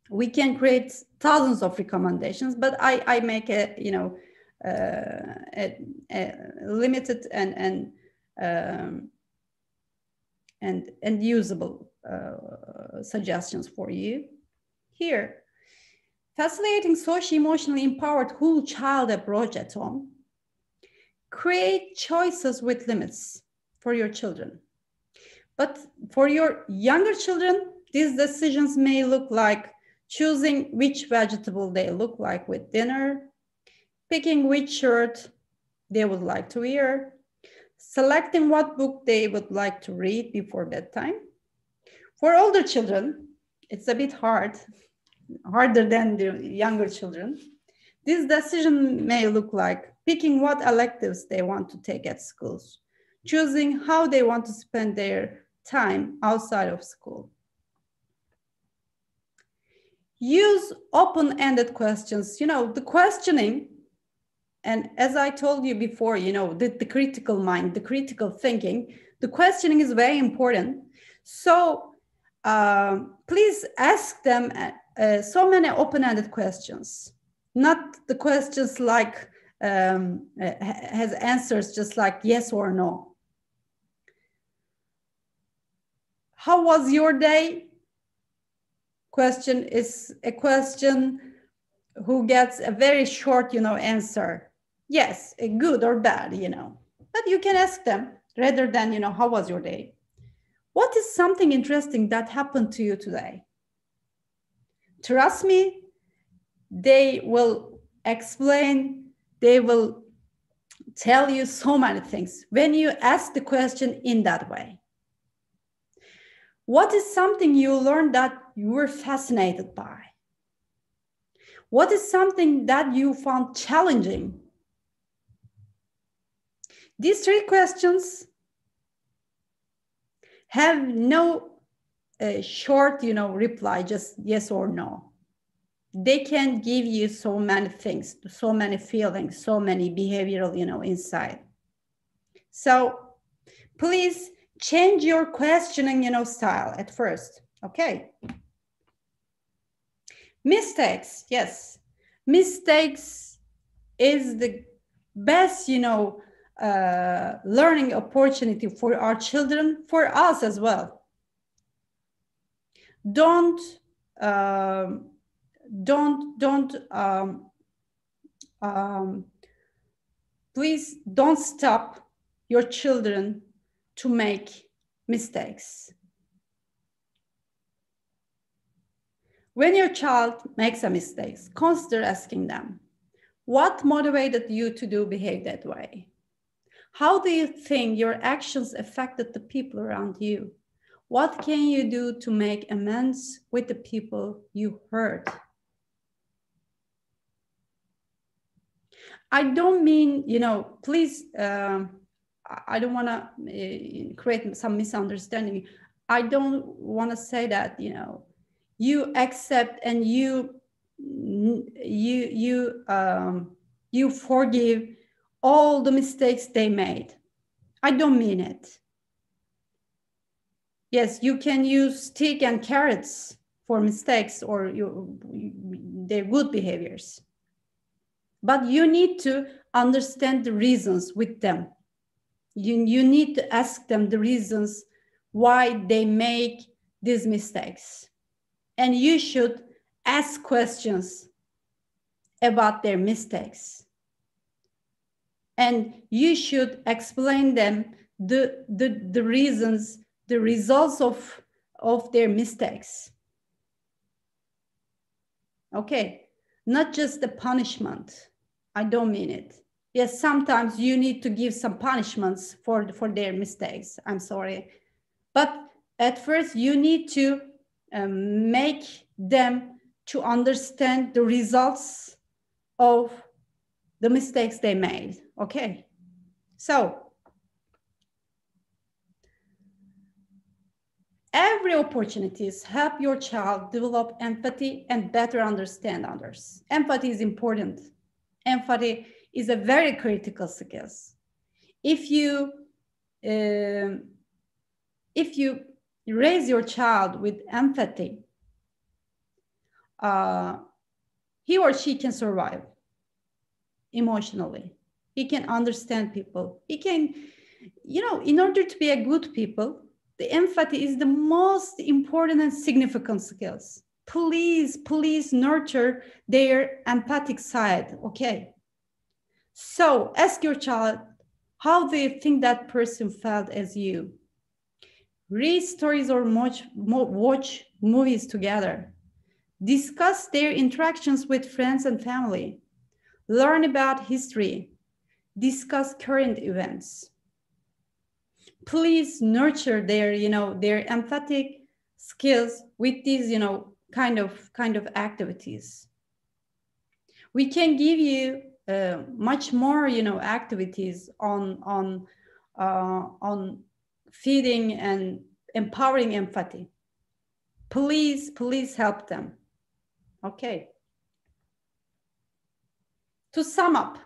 We can create thousands of recommendations, but I make a limited and usable suggestions for you. Here, facilitating socially emotionally empowered whole child approach at home. Create choices with limits for your children. But for your younger children, these decisions may look like choosing which vegetable they look like with dinner, picking which shirt they would like to wear, selecting what book they would like to read before bedtime. For older children, it's a bit harder than the younger children. This decision may look like picking what electives they want to take at schools, choosing how they want to spend their time outside of school. Use open-ended questions. The questioning, and as I told you before, the critical mind, the critical thinking, the questioning is very important. So please ask them so many open-ended questions, not the questions like has answers just like yes or no. How was your day? Question is a question who gets a very short, answer. Yes, a good or bad, But you can ask them rather than, how was your day? What is something interesting that happened to you today? Trust me, they will explain, they will tell you so many things when you ask the question in that way. What is something you learned that you were fascinated by? What is something that you found challenging? These three questions have no short, reply, just yes or no. They can give you so many things, so many feelings, so many behavioral, insight. So please change your questioning, style at first. Okay. Mistakes, yes. Mistakes is the best, learning opportunity for our children, for us as well. Please don't stop your children to make mistakes. When your child makes a mistake, consider asking them, what motivated you to behave that way? How do you think your actions affected the people around you? What can you do to make amends with the people you hurt? I don't mean, please, I don't want to create some misunderstanding. I don't want to say that, you accept and you forgive all the mistakes they made. I don't mean it. Yes, you can use stick and carrots for mistakes or their good behaviors. But you need to understand the reasons with them. You need to ask them the reasons why they make these mistakes. And you should ask questions about their mistakes. And you should explain them the reasons, the results of their mistakes. Okay, not just the punishment. I don't mean it. Yes, sometimes you need to give some punishments for their mistakes. I'm sorry. But at first you need to make them to understand the results of the mistakes they made. Okay, so every opportunities help your child develop empathy and better understand others. Empathy is important. Empathy is a very critical skill. If you raise your child with empathy, he or she can survive emotionally. He can understand people. He can, in order to be a good people, the empathy is the most important and significant skills. Please nurture their empathic side, okay? So ask your child, how do you think that person felt as you? Read stories or watch movies together. Discuss their interactions with friends and family. Learn about history. Discuss current events. Please nurture their empathic skills with these, kind of activities. We can give you much more, activities on feeding and empowering empathy. Please help them. Okay. To sum up,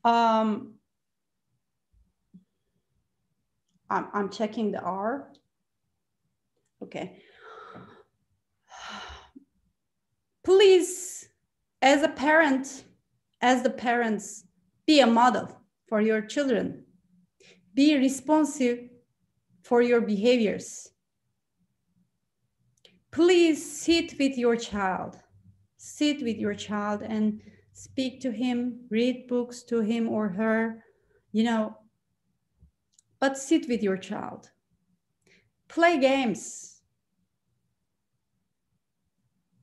I'm checking the R. Okay. Please, as the parents, be a model for your children. Be responsive for your behaviors. Please sit with your child. Sit with your child and speak to him, read books to him or her, but sit with your child. Play games.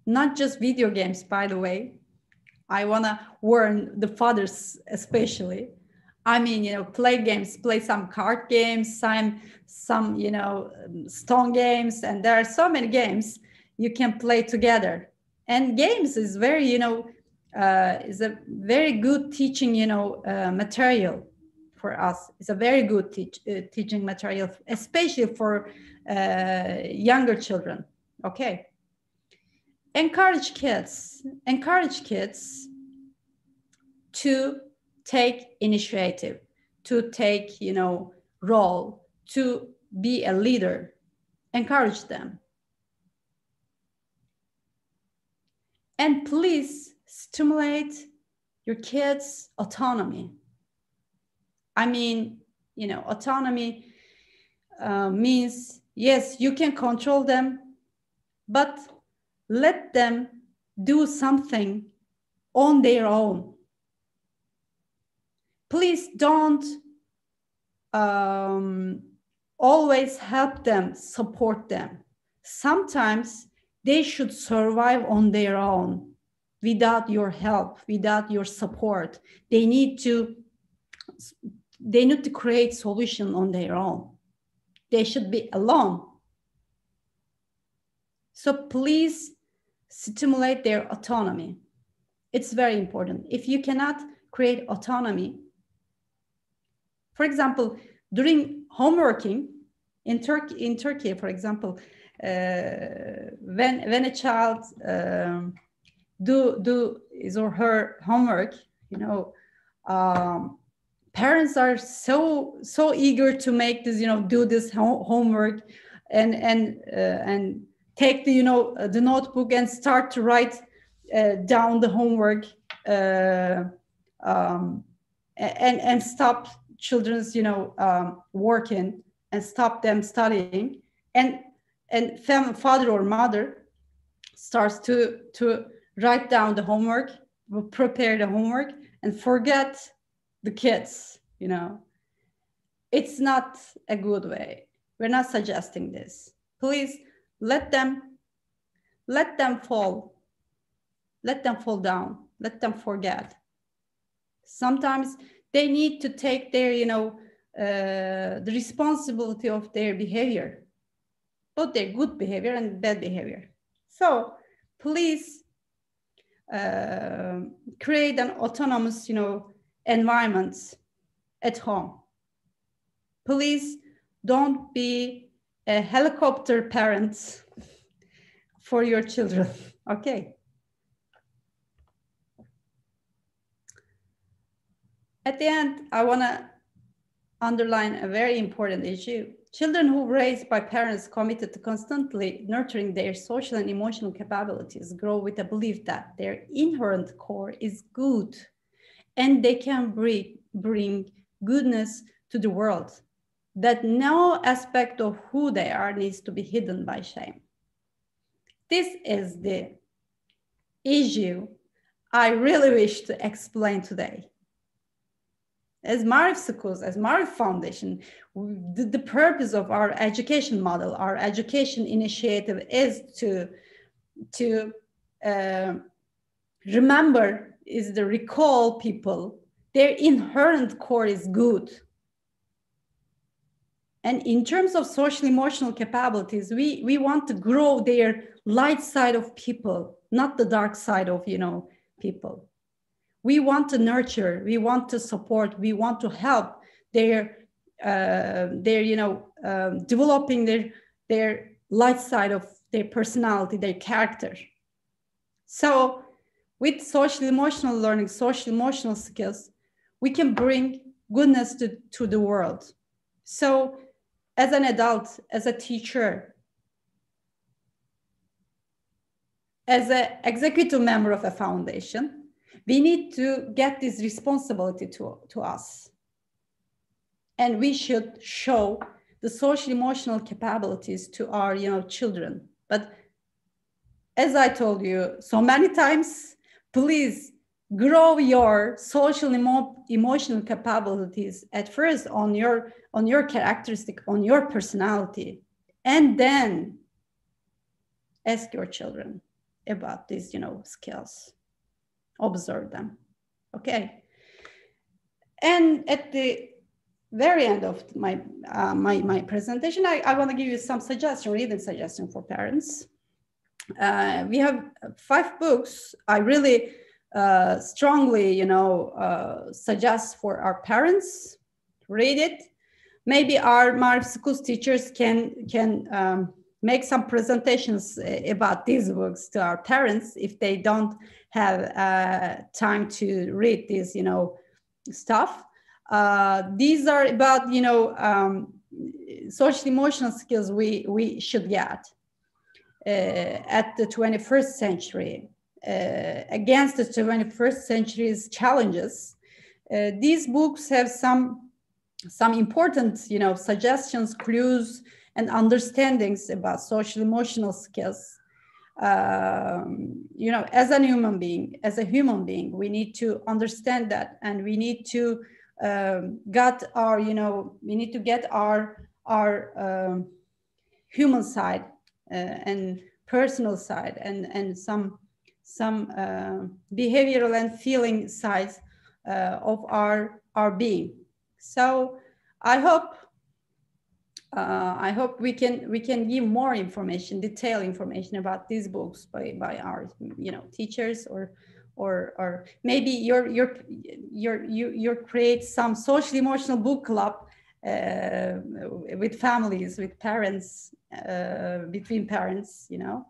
Not just video games, by the way. I want to warn the fathers especially. I mean, play games, play some card games, some stone games, and there are so many games you can play together. And games is very, is a very good teaching, material for us. It's a very good teaching material, especially for younger children. Okay. Encourage kids to take initiative, to take, role, to be a leader. Encourage them. And please stimulate your kids' autonomy. I mean, autonomy means, yes, you can control them, but let them do something on their own. Please don't always help them, support them. Sometimes they should survive on their own without your help, without your support. They need to create solution on their own. They should be alone. So please stimulate their autonomy. It's very important. If you cannot create autonomy, for example, during homeworking in Turkey, for example, when a child do his or her homework, you know, parents are so eager to make this, you know, do this homework and take the, you know, the notebook and start to write down the homework and stop children's, you know, working and stop them studying, and father or mother starts to write down the homework, prepare the homework, and forget the kids. You know, it's not a good way. We're not suggesting this. Please let them fall down, let them forget. Sometimes they need to take their, you know, the responsibility of their behavior, both their good behavior and bad behavior. So please create an autonomous, you know, environment at home. Please don't be a helicopter parent for your children, okay? At the end, I want to underline a very important issue. Children who are raised by parents committed to constantly nurturing their social and emotional capabilities grow with a belief that their inherent core is good and they can bring goodness to the world, that no aspect of who they are needs to be hidden by shame. This is the issue I really wish to explain today. As Maarif Schools, as Maarif Foundation, the purpose of our education model, our education initiative is to remember, is to recall people, their inherent core is good. And in terms of social emotional capabilities, we want to grow their light side of people, not the dark side of, you know, people. We want to nurture, we want to support, we want to help their you know, developing their light side of their personality, their character. So with social emotional learning, social emotional skills, we can bring goodness to the world. So as an adult, as a teacher, as an executive member of a foundation, we need to get this responsibility to us. And we should show the social emotional capabilities to our, you know, children. But as I told you so many times, please grow your social emotional capabilities at first on your characteristic, on your personality, and then ask your children about these, you know, skills. Observe them, okay? And at the very end of my my presentation, I want to give you some reading suggestion for parents. We have 5 books I really strongly, you know, suggest for our parents. Read it. Maybe our Maarif Schools teachers can make some presentations about these books to our parents if they don't have time to read this, you know, stuff. These are about, you know, social emotional skills we should get at the 21st century, against the 21st century's challenges. These books have some important, you know, suggestions, clues, and understandings about social emotional skills. You know, as a human being, we need to understand that, and we need to get our, you know, we need to get our human side and personal side and some behavioral and feeling sides of our being. So I hope we can give more information, detailed information about these books by our, you know, teachers, or maybe you create some social emotional book club with families, with parents, between parents, you know.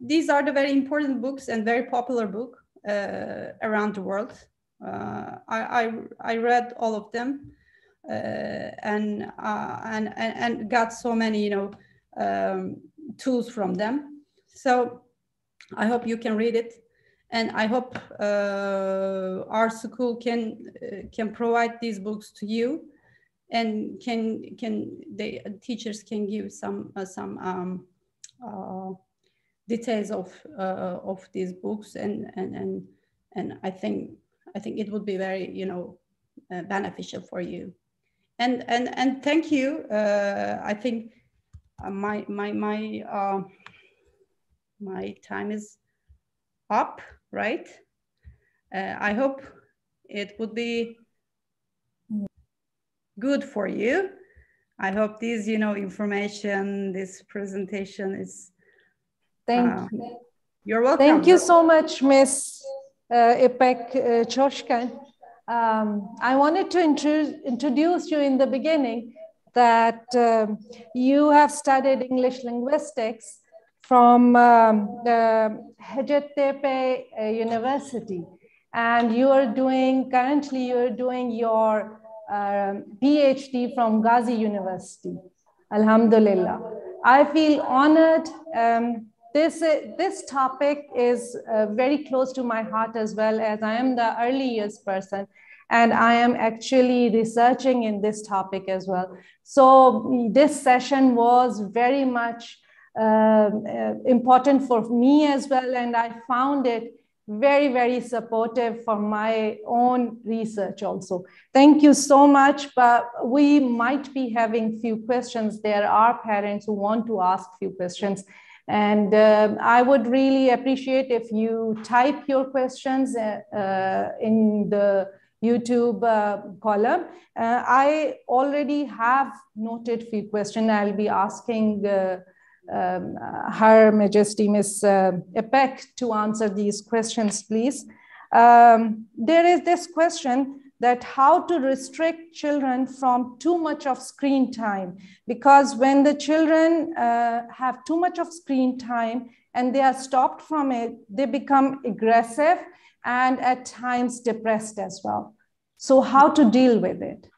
These are the very important books and very popular book around the world. I read all of them and got so many, you know, tools from them. So I hope you can read it, and I hope our school can provide these books to you, and the teachers can give some details of these books, and I think it would be very, you know, beneficial for you. And thank you. I think my time is up, right? I hope it would be good for you. I hope this, you know, information, this presentation is. Thank you. You're welcome. Thank you so much, Miss İpek Coşkun. I wanted to introduce you in the beginning that you have studied English linguistics from Hacettepe University, and currently you're doing your PhD from Gazi University. Alhamdulillah. I feel honored. This topic is very close to my heart, as well, as I am the early years person, and I am actually researching in this topic as well. So this session was very much important for me as well, and I found it very, very supportive for my own research also. Thank you so much, but we might be having few questions. There are parents who want to ask few questions, and I would really appreciate if you type your questions in the YouTube column. I already have noted few questions. I'll be asking Her Majesty Miss İpek to answer these questions, please. There is this question that how to restrict children from too much of screen time, because when the children have too much of screen time and they are stopped from it, they become aggressive and at times depressed as well. So how to deal with it?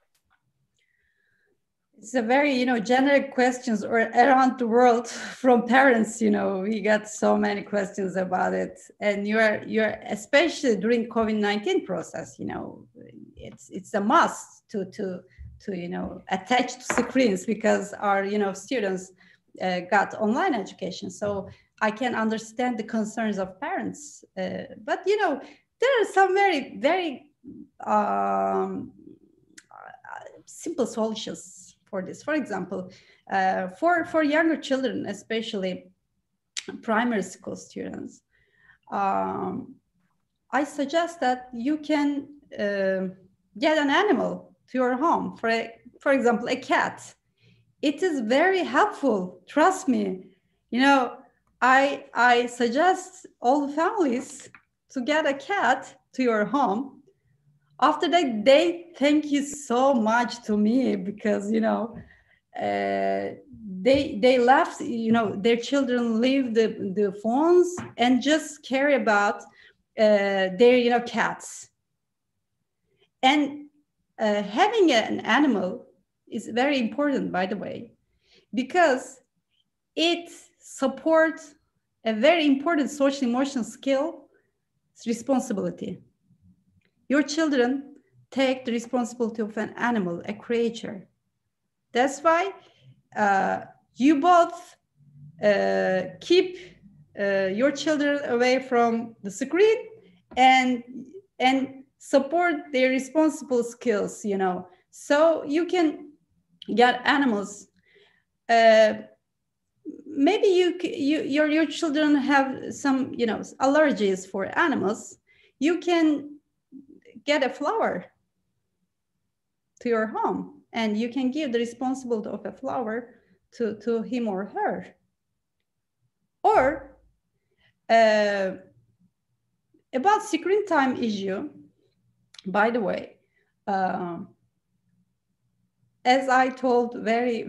It's a very, you know, generic questions or around the world from parents. You know, we got so many questions about it, and you're especially during COVID-19 process. You know, it's a must to you know, attach to screens, because our, you know, students got online education. So I can understand the concerns of parents, but you know, there are some very, very simple solutions for this. For example, for younger children, especially primary school students, I suggest that you can get an animal to your home. For example, a cat. It is very helpful. Trust me. You know, I suggest all the families to get a cat to your home. After that, they thank you so much to me, because, you know, they left, you know, their children leave the phones and just care about their, you know, cats. And having an animal is very important, by the way, because it supports a very important social emotional skill, responsibility. Your children take the responsibility of an animal, a creature. That's why you both keep your children away from the screen and support their responsible skills, you know. So you can get animals. Maybe your children have some, you know, allergies for animals. You can get a flower to your home, and you can give the responsibility of a flower to him or her. Or about screen time issue, by the way, as I told very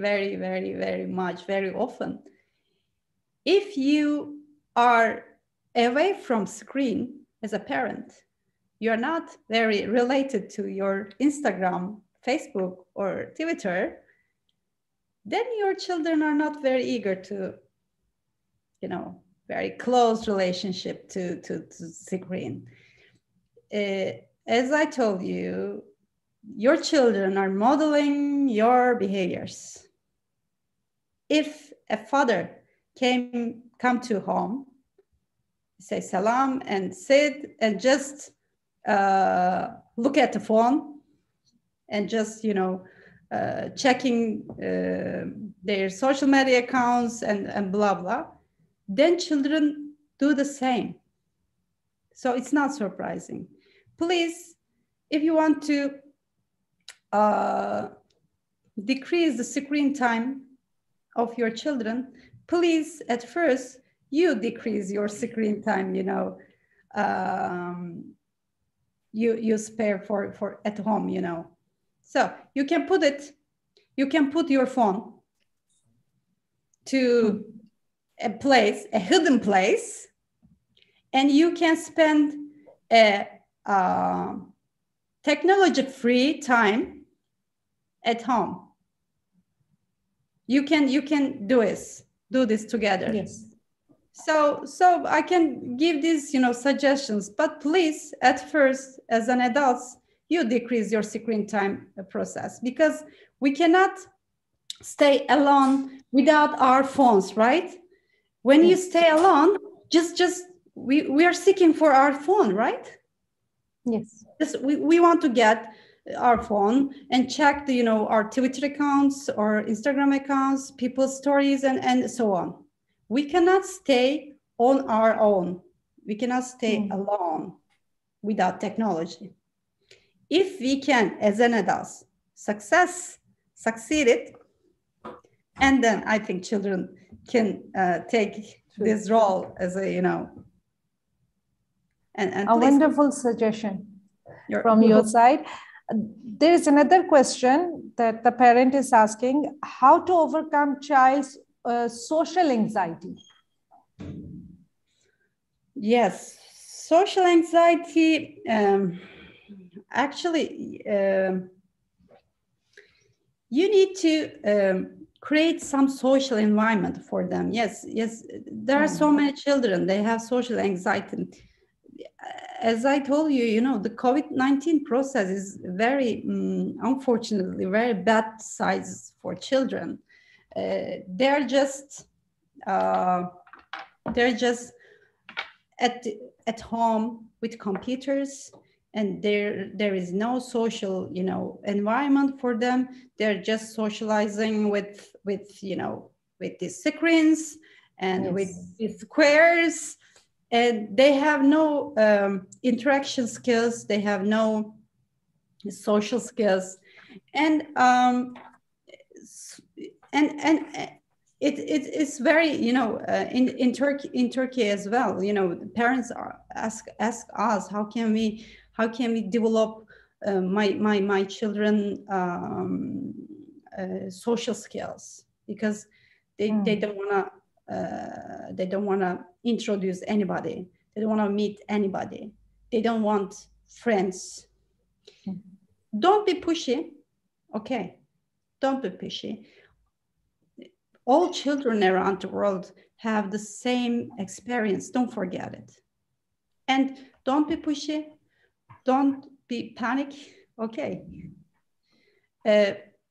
often, if you are away from screen as a parent, you're not very related to your Instagram, Facebook, or Twitter, then your children are not very eager to, very close relationship to screen. As I told you, your children are modeling your behaviors. If a father come to home, say salam and sit and just look at the phone and just, checking their social media accounts and blah, blah, then children do the same. So it's not surprising. Please, if you want to decrease the screen time of your children, please, at first, you decrease your screen time, you spare for at home, So you can put your phone to a hidden place, and you can spend a technology-free time at home. You can do this together. Yes. So I can give these, suggestions, but please, at first, as an adult, you decrease your screen time process, because we cannot stay alone without our phones, right? When you stay alone, we are seeking for our phone, right? Yes. We want to get our phone and check our Twitter accounts or Instagram accounts, people's stories, and so on. We cannot stay on our own. We cannot stay alone without technology. If we can, as an adult, succeed it, and then I think children can take this role as a, and a wonderful suggestion from your side. There is another question that the parent is asking: how to overcome child's social anxiety? Yes, social anxiety, actually, you need to create some social environment for them. Yes, there are so many children, they have social anxiety. As I told you, the COVID-19 process is very, unfortunately, very bad sides for children. They're just at home with computers, and there is no social, environment for them. They're just socializing with the screens and with the squares. And they have no interaction skills. They have no social skills, and it's very, in Turkey as well. Parents ask us, how can we develop my children social skills, because they don't want to. They don't want to introduce anybody. They don't want to meet anybody. They don't want friends. Don't be pushy. Okay. Don't be pushy. All children around the world have the same experience. Don't forget it. And don't be pushy. Don't be panic. Okay.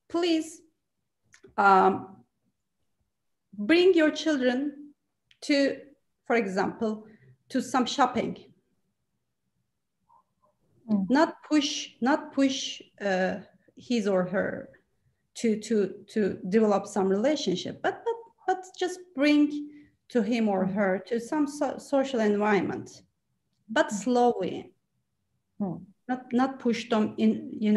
Please, bring your children to, for example, to some shopping. Not push his or her to develop some relationship, but just bring to him or her to some social environment, but slowly. Not push them in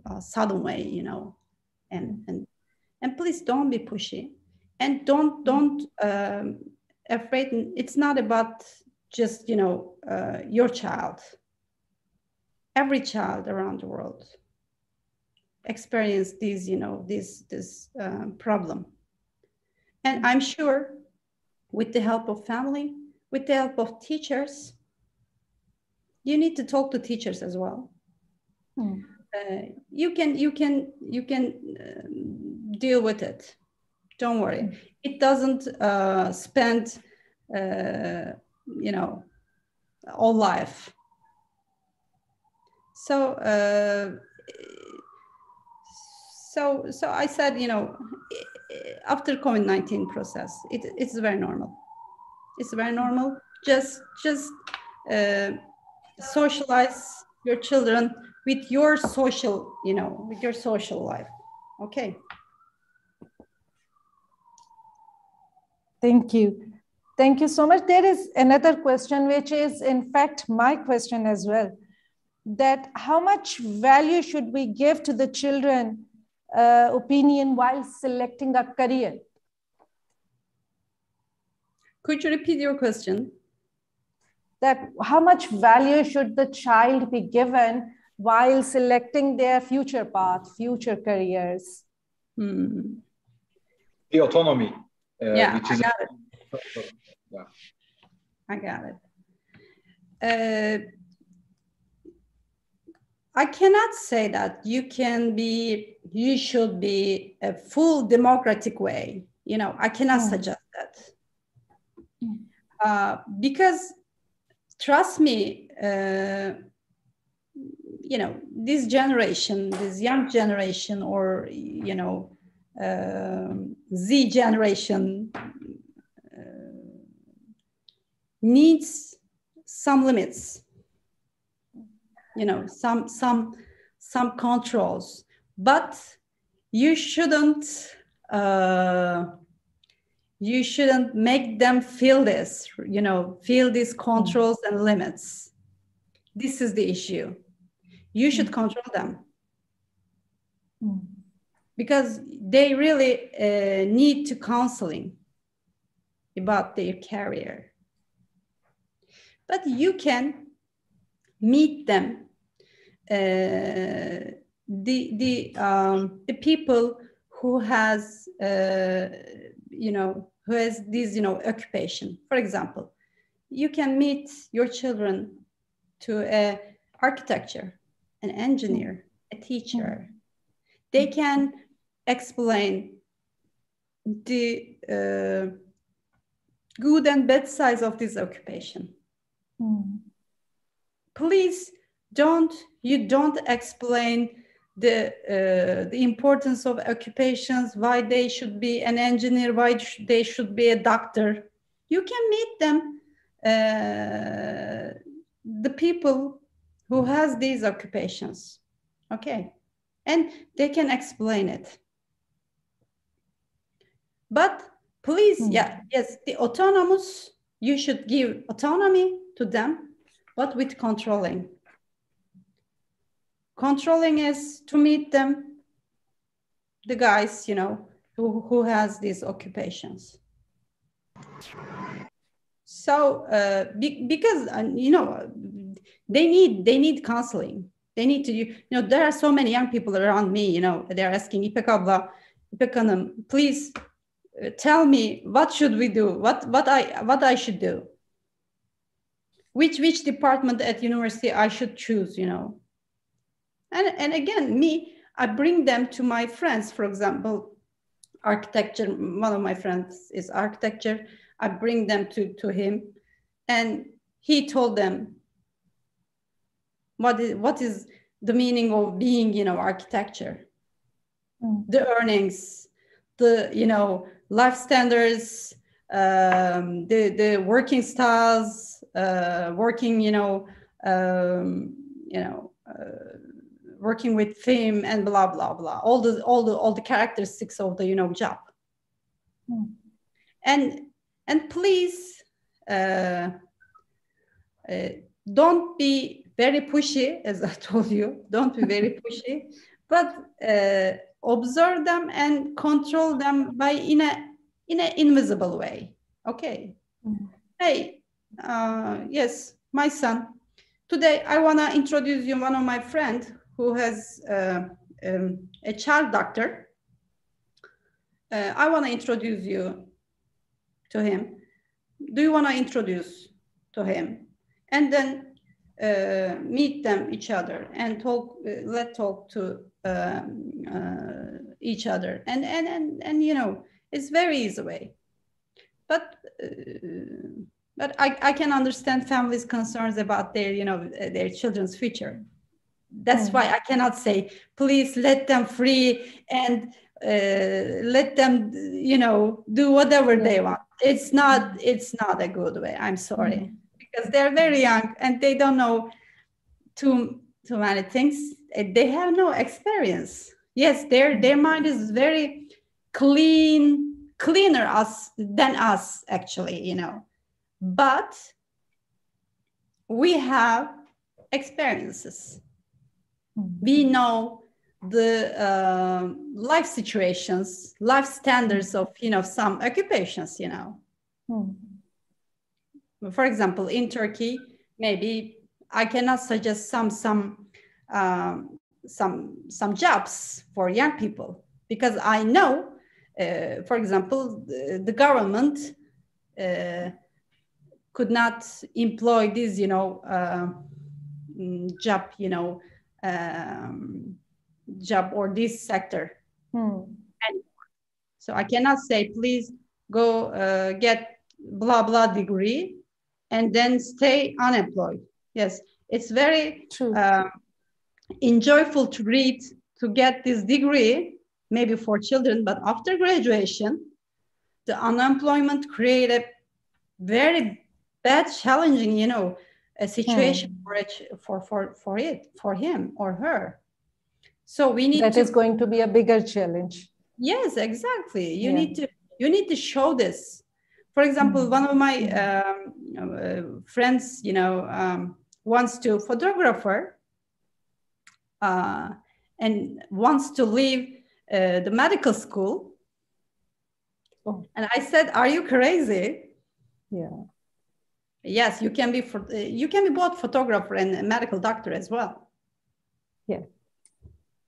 a sudden way, and please don't be pushy, and don't afraid. It's not about just your child. every child around the world experience these, this problem. And I'm sure with the help of family, with the help of teachers, you need to talk to teachers as well. You can deal with it. Don't worry. It doesn't spend, all life. So I said, after COVID-19 process, it's very normal. It's very normal. Just socialize your children with your social, with your social life. Okay. Thank you. Thank you so much. There is another question, which is in fact my question as well, that how much value should we give to the children opinion while selecting a career? Could you repeat your question? That how much value should the child be given while selecting their future path, future careers? The autonomy. Yeah, which is I got it. Yeah. I got it. I cannot say that you should be a full democratic way. I cannot suggest that. Because trust me, this generation, this young generation, or, Z generation needs some limits, some controls, but you shouldn't make them feel this, feel these controls and limits. This is the issue. You should control them. Because they really need to counseling about their career. But you can meet them, the people who has, who has this, occupation. For example, you can meet your children to an architecture, an engineer, a teacher. They can explain the good and bad sides of this occupation. Please don't explain the importance of occupations, why they should be an engineer, why they should be a doctor. You can meet them, the people who has these occupations, okay? And they can explain it. But please, yes, the autonomous, you should give autonomy to them, but with controlling. Controlling is to meet them, the guys, who has these occupations. So, because, they need counseling. They need to, there are so many young people around me, they're asking, İpek abla, İpek Hanım, please tell me, what should we do? What I should do? Which department at university I should choose, And again, I bring them to my friends, for example, architecture. One of my friends is architecture. I bring them to him, and he told them what is the meaning of being, architecture, the earnings, the, life standards, the working styles, working, working with fame and blah blah blah, all the characteristics of the job. And please don't be very pushy, as I told you. Don't be very pushy, but observe them and control them by in an invisible way. Okay. Hey, yes, my son, today I want to introduce you one of my friends who has a child doctor. I want to introduce you to him. Do you want to introduce to him? And then meet them each other and talk. Let's talk to each other. And you know, it's very easy way. But I can understand families' concerns about their, you know, their children's future. That's why I cannot say, please let them free and let them, you know, do whatever they want. It's not a good way. I'm sorry, because they're very young and they don't know too many things. They have no experience. Yes, their mind is very cleaner than us, actually, you know. But we have experiences. We know the life situations, life standards of, you know, some occupations, you know. For example, in Turkey, maybe I cannot suggest some jobs for young people, because I know, for example, the government could not employ this, you know, job, you know, job or this sector anymore. So I cannot say, please go get blah blah degree and then stay unemployed. Yes, it's very enjoyable to read, to get this degree, maybe for children, but after graduation, the unemployment created very bad, challenging, you know, a situation for him or her. So we need that is going to be a bigger challenge. Yes, exactly. You need to show this. For example, one of my friends, you know, wants to photographer and wants to leave the medical school. And I said, "Are you crazy?" Yeah. Yes, you can be both photographer and a medical doctor as well. Yeah.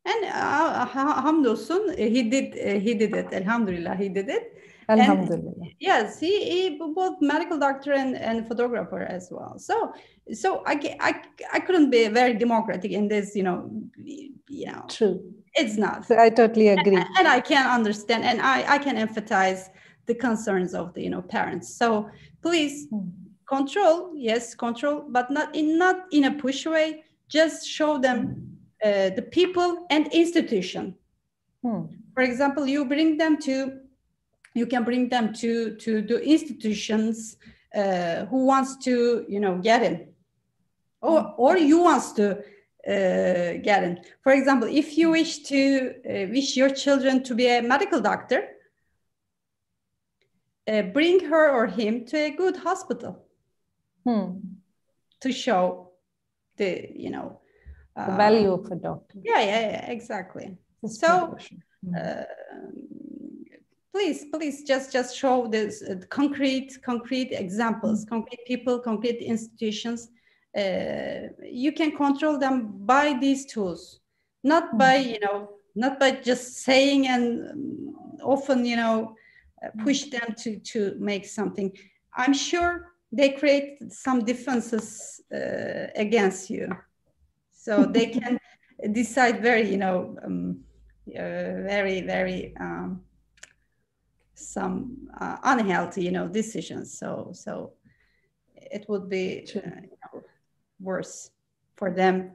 And hamdolsun, he did it. Alhamdulillah, he did it. Alhamdulillah. And yes, he both medical doctor and photographer as well. So I couldn't be very democratic in this, you know. True. It's not. So I totally agree. And I can understand, and I can empathize the concerns of the, you know, parents. So please control, yes, control, but not in a push way. Just show them the people and institution. For example, you can bring them to the institutions who wants to, you know, get in, or you wants to get in. For example, if you wish your children to be a medical doctor, bring her or him to a good hospital to show the, you know, the value of a doctor. Yeah, exactly. So please just show this concrete examples, concrete people, concrete institutions. You can control them by these tools, not by, you know, not by just saying and often, you know, push them to make something. I'm sure they create some defenses against you, so they can decide very, you know, very some unhealthy, you know, decisions. So it would be you know, worse for them,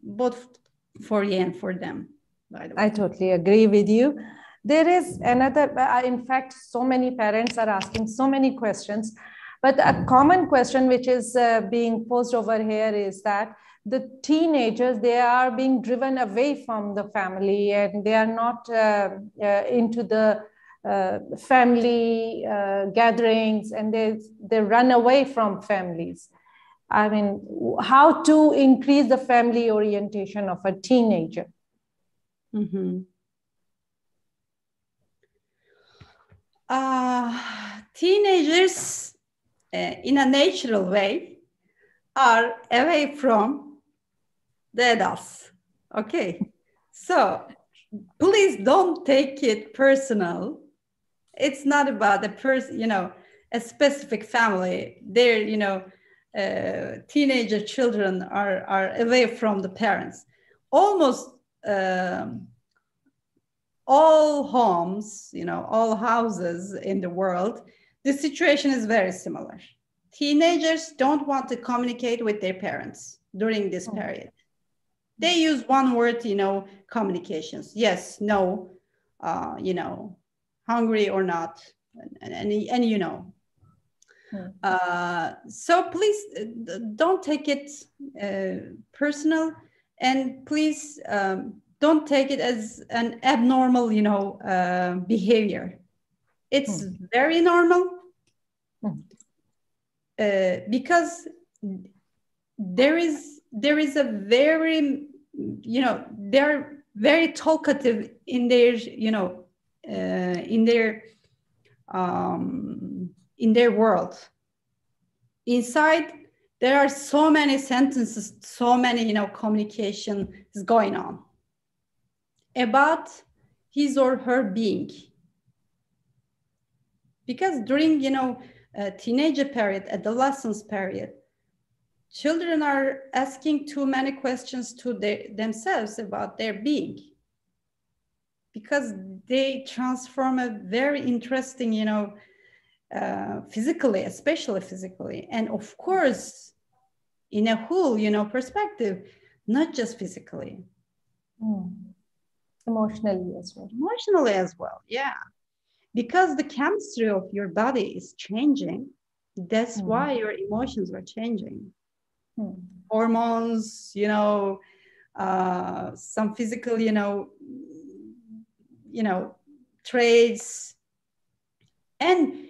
both for you and for them. By the way, I totally agree with you. There is another, in fact, so many parents are asking so many questions, but a common question which is being posed over here is that the teenagers, they are being driven away from the family and they are not into the family gatherings, and they run away from families. I mean, how to increase the family orientation of a teenager? Teenagers, in a natural way, are away from the adults. Okay, so please don't take it personal. It's not about the person, you know, a specific family. Their, you know, teenager children are away from the parents. Almost all homes, you know, all houses in the world, the situation is very similar. Teenagers don't want to communicate with their parents during this period. They use one word, you know, communications. Yes, no, you know, hungry or not, and you know. So please don't take it personal, and please don't take it as an abnormal, you know, behavior. It's very normal because there is a very, you know, they're very talkative in their, you know, in their world. Inside, there are so many sentences, so many, you know, communication is going on about his or her being. Because during, you know, teenager period, adolescence period, children are asking too many questions to themselves about their being, because they transform a very interesting, you know, physically, especially physically, and of course, in a whole, you know, perspective, not just physically. Emotionally as well. Emotionally as well, yeah. Because the chemistry of your body is changing. That's why your emotions are changing. Hormones, you know, some physical, you know, traits, and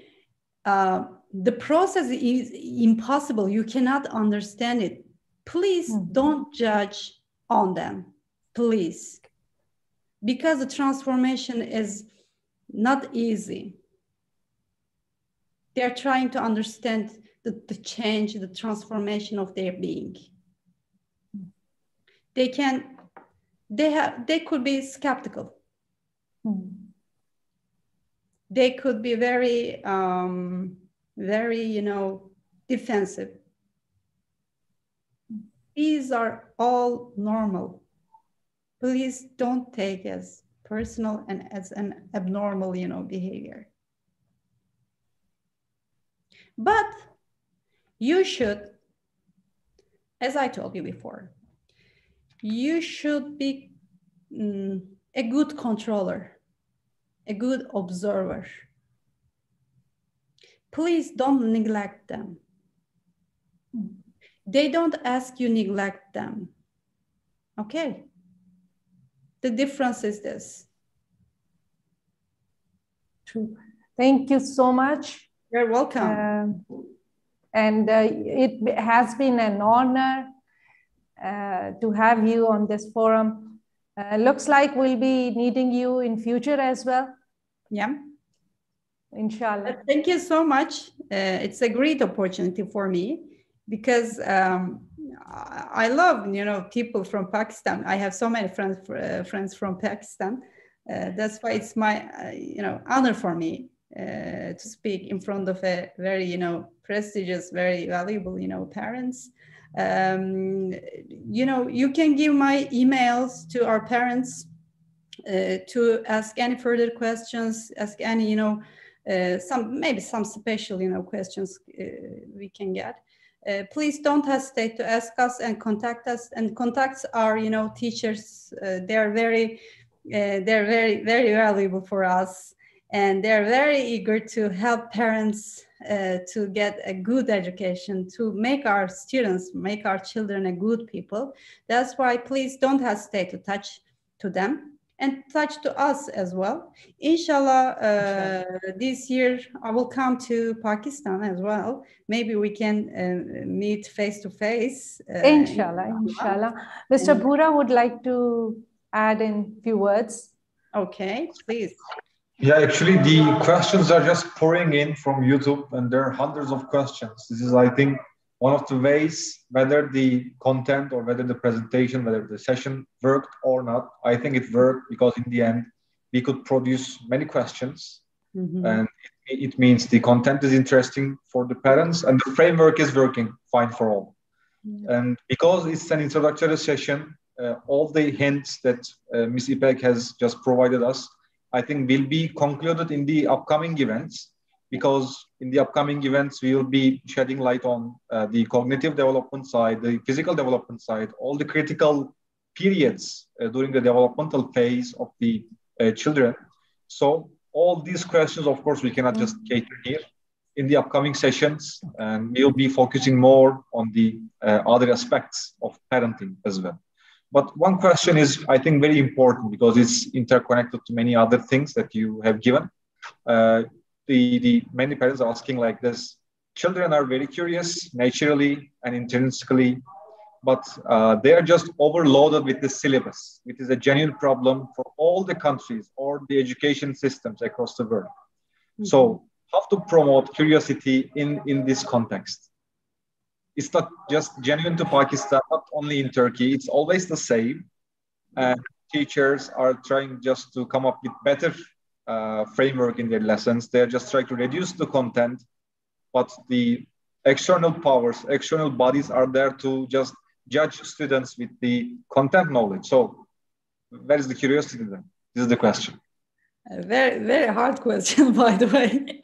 the process is impossible. You cannot understand it. Please don't judge on them, please, because the transformation is not easy. They're trying to understand the change, the transformation of their being. They could be skeptical. They could be very, very, you know, defensive. These are all normal. Please don't take as personal and as an abnormal, you know, behavior. But you should, as I told you before, you should be a good controller, a good observer. Please don't neglect them. They don't ask you neglect them. Okay? The difference is this. True. Thank you so much. You're welcome. And it has been an honor to have you on this forum. Looks like we'll be needing you in future as well. Yeah. Inshallah. Thank you so much. It's a great opportunity for me because I love, you know, people from Pakistan. I have so many friends from Pakistan. That's why it's my, you know, honor for me to speak in front of a very, you know, prestigious, very valuable, you know, parents. You know, you can give my emails to our parents to ask any further questions, ask any, you know, maybe some special, you know, questions we can get. Please don't hesitate to ask us and contact us, and contacts our, you know, teachers. They're very valuable for us, and they're very eager to help parents to get a good education, to make our students, make our children a good people. That's why please don't hesitate to touch to them and touch to us as well. Inshallah, this year I will come to Pakistan as well. Maybe we can meet face to face. Inshallah, inshallah. Mr. Bhura would like to add in a few words. Okay, please. Yeah, actually, the questions are just pouring in from YouTube, and there are hundreds of questions. This is, I think, one of the ways, whether the content or whether the presentation, whether the session worked or not, I think it worked because in the end, we could produce many questions. And it means the content is interesting for the parents and the framework is working fine for all. And because it's an introductory session, all the hints that Ms. Ipek has just provided us, I think will be concluded in the upcoming events, because in the upcoming events, we will be shedding light on the cognitive development side, the physical development side, all the critical periods during the developmental phase of the children. So all these questions, of course, we cannot just cater here in the upcoming sessions, and we'll be focusing more on the other aspects of parenting as well. But one question is, I think, very important because it's interconnected to many other things that you have given. The many parents are asking like this: children are very curious naturally and intrinsically, but they are just overloaded with the syllabus, which is a genuine problem for all the countries or the education systems across the world. So how to promote curiosity in this context? It's not just genuine to Pakistan, not only in Turkey, it's always the same. And teachers are trying just to come up with better framework in their lessons. They're just trying to reduce the content, but the external powers, external bodies are there to just judge students with the content knowledge. So where is the curiosity then? This is the question. A very, very hard question, by the way.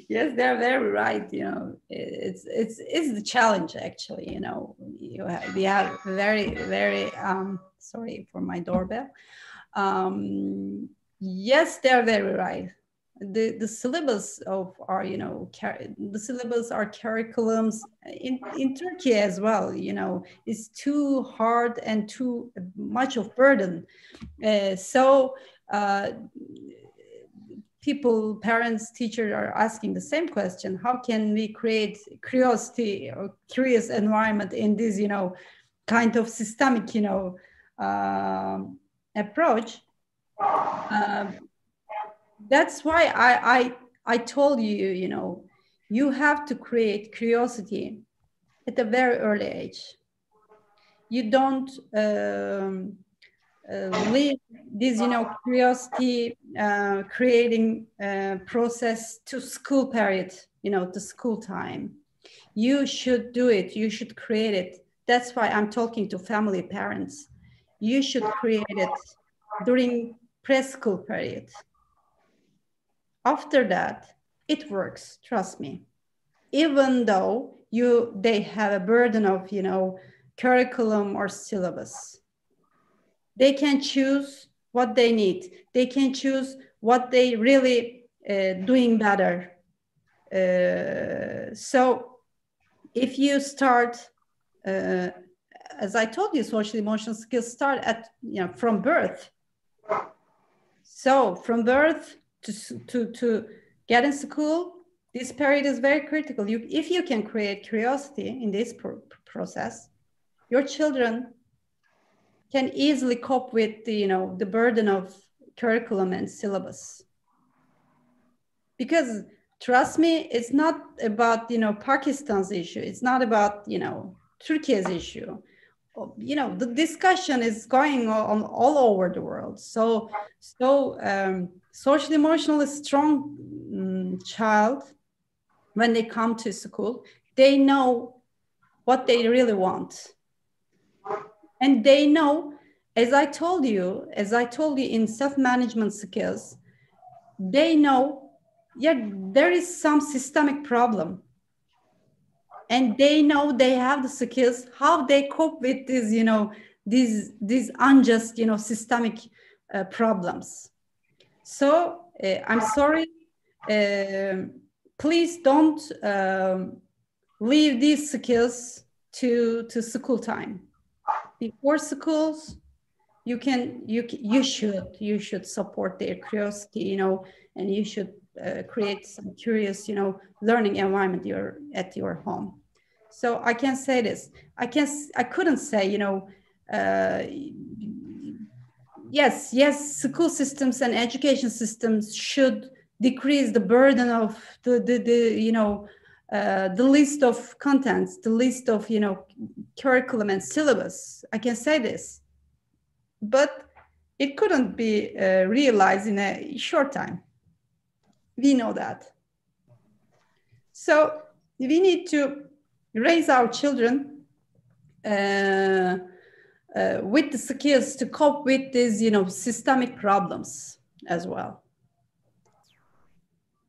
Yes, they're very right. You know, it's the challenge actually. You know, we have very sorry for my doorbell. Yes, they're very right. The syllabus of our, you know, the syllabus, our curriculums in Turkey as well, you know, is too hard and too much of burden. People, parents, teachers are asking the same question: how can we create curiosity or curious environment in this, you know, kind of systemic, you know, approach? That's why I told you, you know, you have to create curiosity at a very early age. You don't leave this, you know, curiosity creating process to school period, you know, to school time. You should do it. You should create it. That's why I'm talking to family parents. You should create it during preschool period. After that, it works. Trust me. Even though they have a burden of, you know, curriculum or syllabus. They can choose what they need. They can choose what they really doing better. So if you start, as I told you, social emotional skills start at, you know, from birth. So from birth to get in school, this period is very critical. If you can create curiosity in this process, your children can easily cope with the, you know, the burden of curriculum and syllabus. Because trust me, it's not about, you know, Pakistan's issue. It's not about, you know, Turkey's issue. You know, the discussion is going on all over the world. So social emotionally strong child, when they come to school, they know what they really want. And they know, as I told you in self-management skills, they know, yeah, there is some systemic problem. And they know they have the skills, how they cope with these, you know, these unjust, you know, systemic problems. So I'm sorry, please don't leave these skills to school time. Before schools, you should support their curiosity, you know, and you should create some curious, you know, learning environment at your home. So I can say this. I couldn't say, you know, yes, school systems and education systems should decrease the burden of the you know, the list of contents, the list of, you know, curriculum and syllabus. I can say this, but it couldn't be realized in a short time. We know that. So we need to raise our children with the skills to cope with these, you know, systemic problems as well,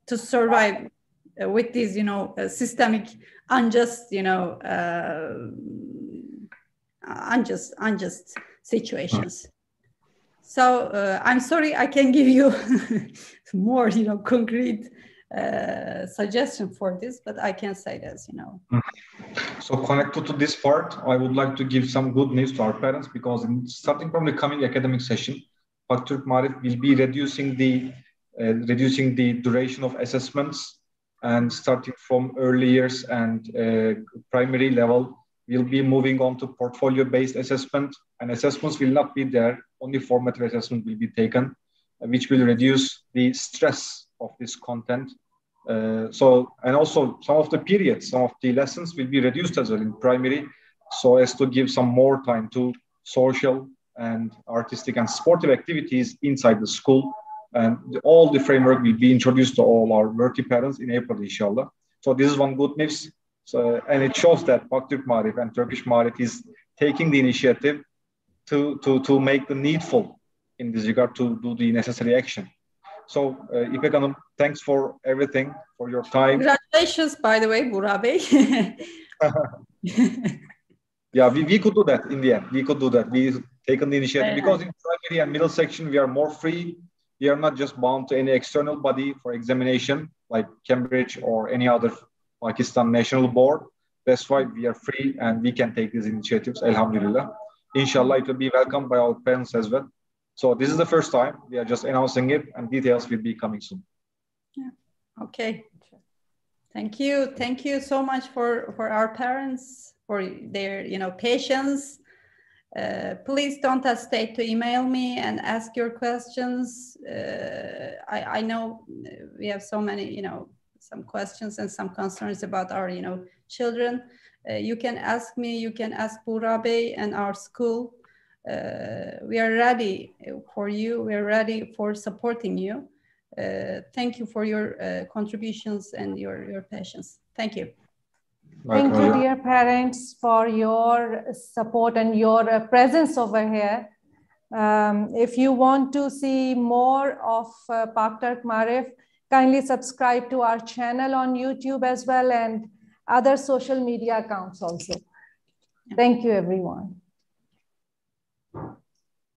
to survive with these, you know, systemic unjust, you know, unjust situations. So I'm sorry, I can give you more, you know, concrete suggestion for this, but I can say this, you know. So connected to this part, I would like to give some good news to our parents, because starting from the coming academic session, Pak-Turk Marif will be reducing the duration of assessments, and starting from early years and primary level, we'll be moving on to portfolio-based assessment, and assessments will not be there. Only formative assessment will be taken, which will reduce the stress of this content. And also some of the periods, some of the lessons will be reduced as well in primary, so as to give some more time to social and artistic and sportive activities inside the school. And all the framework will be introduced to all our worthy parents in April, inshallah. So this is one good news. So, and it shows that Pak-Turk Marif and Turkish Marif is taking the initiative to make the needful in this regard, to do the necessary action. So, İpek Hanım, thanks for everything, for your time. Congratulations, by the way, Burak Bey. Yeah, we could do that in the end. We could do that. We've taken the initiative because in primary and middle section, we are more free. We are not just bound to any external body for examination, like Cambridge or any other Pakistan National Board. That's why we are free and we can take these initiatives, alhamdulillah. Inshallah, it will be welcomed by our parents as well. So this is the first time. We are just announcing it, and details will be coming soon. Yeah. Okay. Thank you. Thank you so much for our parents, for their, you know, patience. Please don't hesitate to email me and ask your questions. I know we have so many, you know, some questions and some concerns about our, you know, children. You can ask me, you can ask Burak Bey and our school. We are ready for you. We are ready for supporting you. Thank you for your contributions and your patience. Thank you. Thank you, dear parents, for your support and your presence over here. If you want to see more of Pak-Turk Marif, kindly subscribe to our channel on YouTube as well, and other social media accounts also. Thank you, everyone.